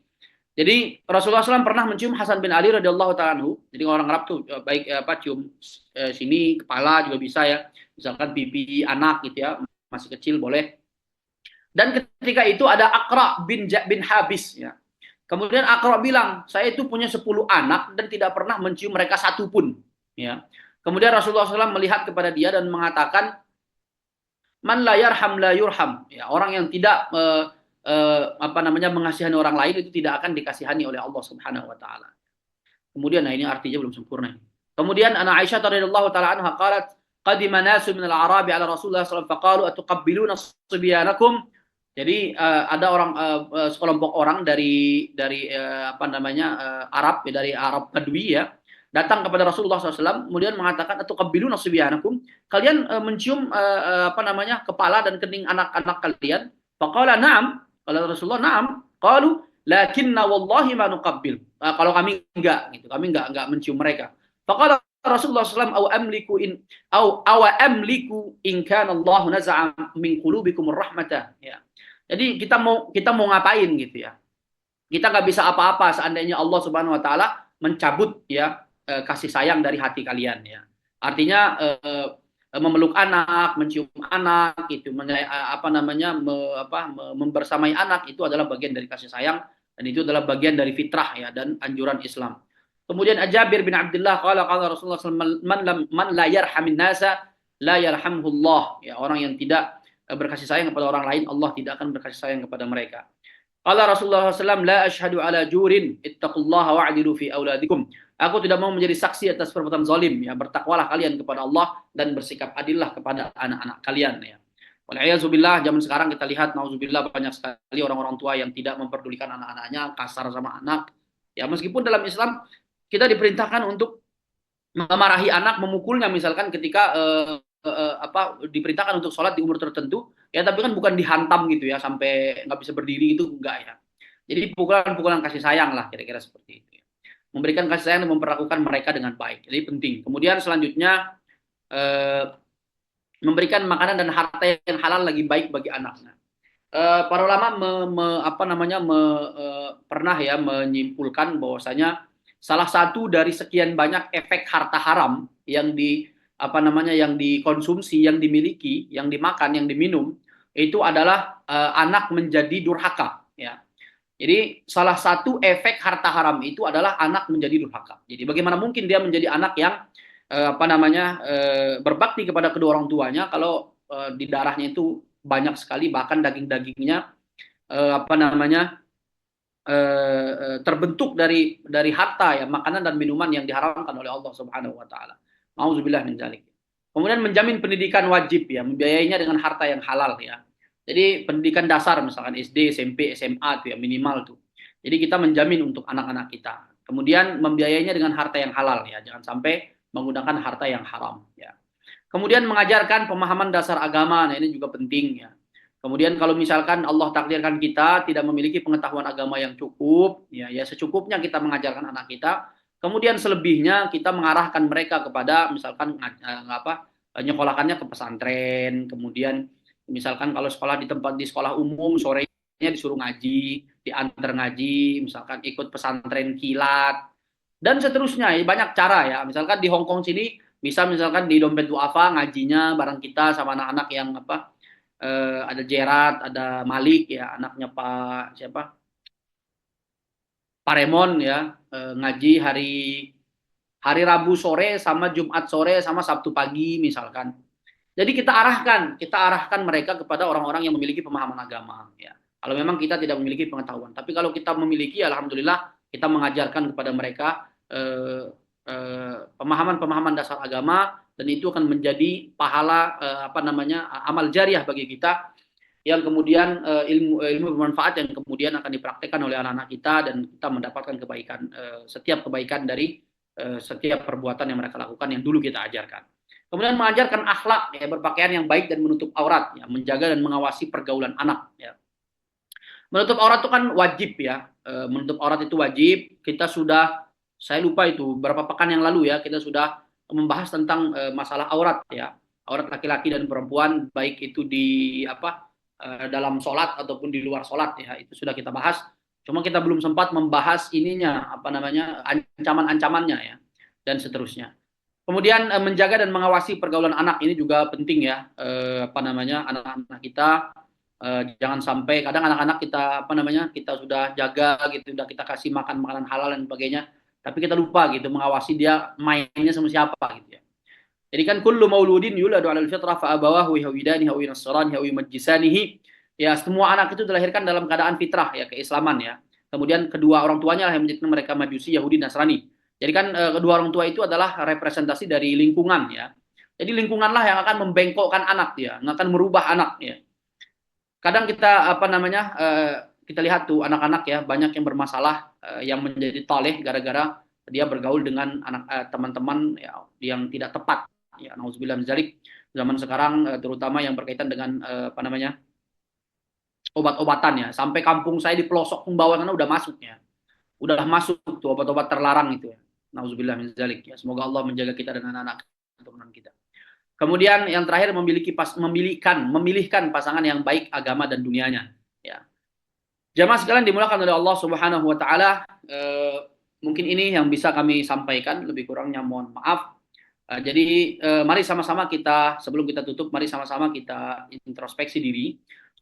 Jadi Rasulullah SAW pernah mencium Hasan bin Ali radhiyallahu taala anhu. Jadi orang Arab tuh baik cium sini kepala juga bisa ya. Misalkan pipi anak gitu ya, masih kecil boleh. Dan ketika itu ada Aqra bin Habis ya. Kemudian Aqra bilang, saya itu punya 10 anak dan tidak pernah mencium mereka satu pun ya. Kemudian Rasulullah SAW melihat kepada dia dan mengatakan, man la yarham la yurham ya, orang yang tidak mengasihani orang lain itu tidak akan dikasihani oleh Allah Subhanahu wa taala. Kemudian ini artinya belum sempurna. Kemudian Ana Aisyah radhiyallahu taala anha qalat qadima nasu min al-arabi ala Rasulullah sallallahu alaihi wasallam faqalu atuqabbiluna sibyanakum. Jadi ada sekelompok orang dari Arab ya, dari Arab Badui ya, datang kepada Rasulullah SAW kemudian mengatakan atuqabbiluna sibyanakum, kalian mencium kepala dan kening anak-anak kalian. Faqala na'am. Kalau Rasulullah na'am, qalu lakinna wallahi ma nuqabbil. Kalau kami enggak gitu, kami enggak mencium mereka. Faqala Rasulullah SAW aw amliku in kana Allah naza'a min qulubikum rahmata ya. Jadi kita mau ngapain gitu ya. Kita nggak bisa apa-apa seandainya Allah Subhanahu wa taala mencabut ya kasih sayang dari hati kalian ya. Artinya memeluk anak, mencium anak, itu membersamai anak itu adalah bagian dari kasih sayang dan itu adalah bagian dari fitrah ya dan anjuran Islam. Kemudian Jabir bin Abdullah qala Rasulullah sallallahu alaihi wasallam man la yarhamin nasa la yarhamhullah ya, orang yang tidak berkasih sayang kepada orang lain Allah tidak akan berkasih sayang kepada mereka. Qala Rasulullah sallallahu alaihi wasallam la asyhadu ala jurin ittaqullaha wa'dilu fi auladikum. Aku tidak mau menjadi saksi atas perbuatan zalim ya, bertakwalah kalian kepada Allah dan bersikap adillah kepada anak-anak kalian ya. Wal'iyazubillah, zaman sekarang kita lihat nauzubillah banyak sekali orang-orang tua yang tidak memperdulikan anak-anaknya, kasar sama anak. Ya meskipun dalam Islam kita diperintahkan untuk memarahi anak, memukulnya misalkan ketika diperintahkan untuk sholat di umur tertentu ya, tapi kan bukan dihantam gitu ya sampai nggak bisa berdiri itu enggak ya. Jadi pukulan-pukulan kasih sayang lah kira-kira seperti itu. Memberikan kasih sayang dan memperlakukan mereka dengan baik. Jadi penting. Kemudian selanjutnya memberikan makanan dan harta yang halal lagi baik bagi anaknya. Para ulama pernah ya menyimpulkan bahwasanya salah satu dari sekian banyak efek harta haram yang dikonsumsi, yang dimiliki, yang dimakan, yang diminum itu adalah anak menjadi durhaka ya. Jadi salah satu efek harta haram itu adalah anak menjadi durhaka. Jadi bagaimana mungkin dia menjadi anak yang berbakti kepada kedua orang tuanya kalau di darahnya itu banyak sekali bahkan daging-dagingnya terbentuk dari harta ya, makanan dan minuman yang diharamkan oleh Allah Subhanahu wa taala. Nauzubillah min dzalik. Kemudian menjamin pendidikan wajib ya, membiayainya dengan harta yang halal ya. Jadi pendidikan dasar misalkan SD, SMP, SMA itu ya minimal tuh. Jadi kita menjamin untuk anak-anak kita. Kemudian membiayainya dengan harta yang halal ya, jangan sampai menggunakan harta yang haram ya. Kemudian mengajarkan pemahaman dasar agama, nah ini juga penting ya. Kemudian kalau misalkan Allah takdirkan kita tidak memiliki pengetahuan agama yang cukup, ya secukupnya kita mengajarkan anak kita. Kemudian selebihnya kita mengarahkan mereka kepada misalkan nyekolahkannya ke pesantren, kemudian misalkan kalau sekolah di sekolah umum sorenya disuruh ngaji, diantar ngaji, misalkan ikut pesantren kilat dan seterusnya. Banyak cara ya. Misalkan di Hong Kong sini bisa misalkan di Dompet Duafa ngajinya bareng kita sama anak-anak yang ada Gerard, ada Malik ya, anaknya Pak Remon ya, ngaji hari Rabu sore sama Jumat sore sama Sabtu pagi misalkan. Jadi kita arahkan mereka kepada orang-orang yang memiliki pemahaman agama ya. Kalau memang kita tidak memiliki pengetahuan, tapi kalau kita memiliki, alhamdulillah kita mengajarkan kepada mereka pemahaman-pemahaman dasar agama, dan itu akan menjadi pahala amal jariah bagi kita yang kemudian ilmu bermanfaat yang kemudian akan dipraktekkan oleh anak-anak kita dan kita mendapatkan kebaikan, setiap kebaikan dari setiap perbuatan yang mereka lakukan yang dulu kita ajarkan. Kemudian mengajarkan akhlak ya, berpakaian yang baik dan menutup aurat ya, menjaga dan mengawasi pergaulan anak ya. Menutup aurat itu kan wajib ya, menutup aurat itu wajib. Saya lupa itu berapa pekan yang lalu ya, kita sudah membahas tentang masalah aurat ya, aurat laki-laki dan perempuan, baik itu di dalam sholat ataupun di luar sholat ya, itu sudah kita bahas. Cuma kita belum sempat membahas ininya, apa namanya, ancaman-ancamannya ya, dan seterusnya. Kemudian menjaga dan mengawasi pergaulan anak ini juga penting ya, apa namanya, anak-anak kita jangan sampai kadang anak-anak kita apa namanya, kita sudah jaga gitu, sudah kita kasih makan makanan halal dan sebagainya, tapi kita lupa gitu mengawasi dia mainnya sama siapa gitu ya. Jadi kan kullu mauludin yuladu 'alal fitrah fa abawahu yahwidanihi aw yunasranihi aw yumajjisanihi. Ya, semua anak itu dilahirkan dalam keadaan fitrah ya, keislaman ya. Kemudian kedua orang tuanya lah yang menjadikan mereka Majusi, Yahudi, Nasrani. Jadi kan kedua orang tua itu adalah representasi dari lingkungan ya. Jadi lingkunganlah yang akan membengkokkan anak ya, yang akan merubah anak ya. Kadang kita apa namanya, kita lihat tuh anak-anak ya, banyak yang bermasalah yang menjadi taleh gara-gara dia bergaul dengan anak teman-teman ya, yang tidak tepat ya. Nauzubillah min dzalik. Zaman sekarang terutama yang berkaitan dengan apa namanya, obat-obatan ya. Sampai kampung saya di pelosok Sumbawa sana udah masuk ya. Udah masuk tuh obat-obat terlarang itu ya. Nauzubillah min dzalik ya. Semoga Allah menjaga kita dan anak-anak keturunan kita. Kemudian yang terakhir memilihkan pasangan yang baik agama dan dunianya. Ya. Jamaah sekalian dimulakan oleh Allah Subhanahu Wa Taala. Mungkin ini yang bisa kami sampaikan. Lebih kurangnya mohon maaf. Jadi mari sama-sama kita sebelum kita tutup, mari sama-sama kita introspeksi diri.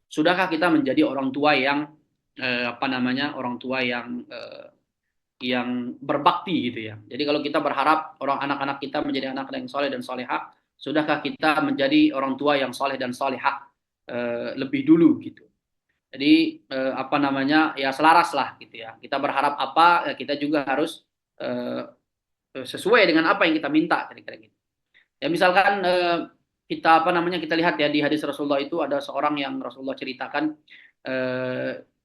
Sudahkah kita menjadi orang tua yang apa namanya, orang tua yang berbakti gitu ya. Jadi kalau kita berharap anak-anak kita menjadi anak yang soleh dan solehah, sudahkah kita menjadi orang tua yang soleh dan solehah lebih dulu gitu. Jadi apa namanya, ya selaras lah gitu ya. Kita berharap apa, ya kita juga harus sesuai dengan apa yang kita minta kira-kira gitu. Ya misalkan kita apa namanya, kita lihat ya di hadis Rasulullah itu ada seorang yang Rasulullah ceritakan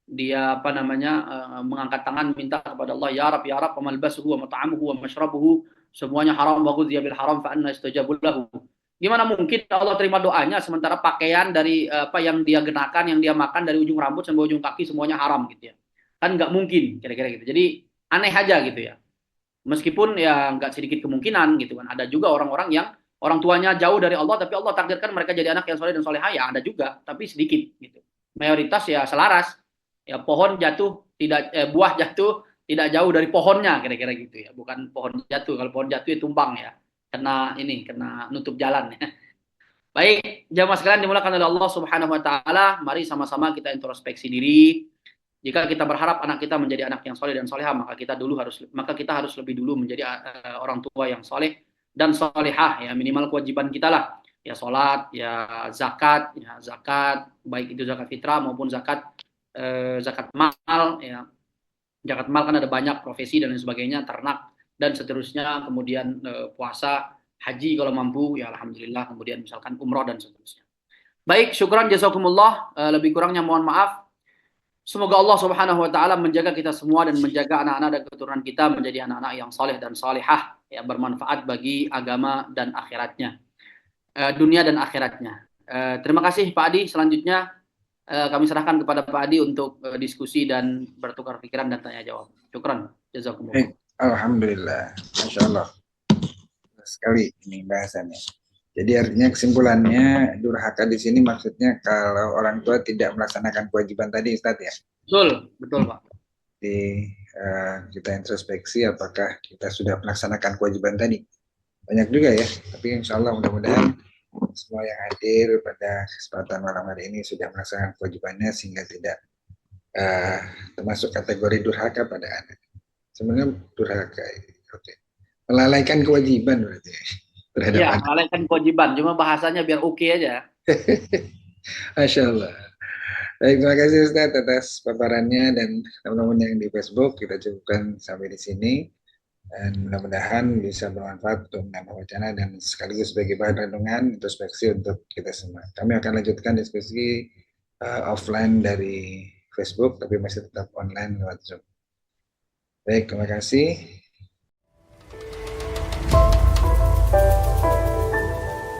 dia apa namanya mengangkat tangan minta kepada Allah, ya Rab, wa malbasuhu wa mat'amuhu wa mashrabuhu semuanya haram wa ghudhiya bil haram fa anna istajabu lahu. Gimana mungkin Allah terima doanya sementara pakaian dari apa yang dia genakan, yang dia makan dari ujung rambut sampai ujung kaki semuanya haram gitu ya. Kan nggak mungkin kira-kira gitu. Jadi aneh aja gitu ya. Meskipun ya nggak sedikit kemungkinan gitu kan. Ada juga orang-orang yang orang tuanya jauh dari Allah tapi Allah takdirkan mereka jadi anak yang soleh dan solehah, ya ada juga, tapi sedikit gitu. Mayoritas ya selaras. Ya pohon jatuh tidak buah jatuh tidak jauh dari pohonnya kira-kira gitu ya. Bukan pohon jatuh. Kalau pohon jatuh itu tumbang ya. Kena nutup jalan ya. Baik, jamaah sekalian dimulakan oleh Allah Subhanahu Wa Taala. Mari sama-sama kita introspeksi diri. Jika kita berharap anak kita menjadi anak yang soleh dan solehah, maka kita harus lebih dulu menjadi orang tua yang soleh dan solehah ya, minimal kewajiban kita lah ya, sholat ya, zakat baik itu zakat fitrah maupun zakat mal ya. Zakat mal kan ada banyak profesi dan lain sebagainya, ternak dan seterusnya, kemudian puasa, haji kalau mampu ya alhamdulillah, kemudian misalkan umroh dan seterusnya. Baik, syukran jazakumullah, lebih kurangnya mohon maaf. Semoga Allah Subhanahu Wa Taala menjaga kita semua dan menjaga anak-anak dan keturunan kita menjadi anak-anak yang saleh dan salihah, ya, bermanfaat bagi agama dan akhiratnya, dunia dan akhiratnya. Terima kasih Pak Adi. Selanjutnya kami serahkan kepada Pak Adi untuk diskusi dan bertukar pikiran dan tanya jawab. Syukran, jazakumullah. Alhamdulillah, masya Allah sekali ini bahasannya. Jadi artinya kesimpulannya durhaka di sini maksudnya kalau orang tua tidak melaksanakan kewajiban tadi, Ustadz ya. Betul Pak. Jadi kita introspeksi apakah kita sudah melaksanakan kewajiban tadi. Banyak juga ya, tapi insya Allah mudah-mudahan semua yang hadir pada kesempatan malam hari ini sudah melaksanakan kewajibannya sehingga tidak termasuk kategori durhaka pada anak. Sebenarnya durhaka, melalaikan kewajiban berarti. Ya, melalaikan kewajiban, cuma bahasanya biar oke aja. Masya Allah. Baik, terima kasih Ustaz atas paparannya dan teman-teman yang di Facebook. Kita cukupkan sampai di sini. Dan mudah-mudahan bisa bermanfaat untuk menambah wacana dan sekaligus sebagai bahan renungan introspeksi untuk kita semua. Kami akan lanjutkan diskusi offline dari Facebook, tapi masih tetap online lewat Zoom. Baik, terima kasih.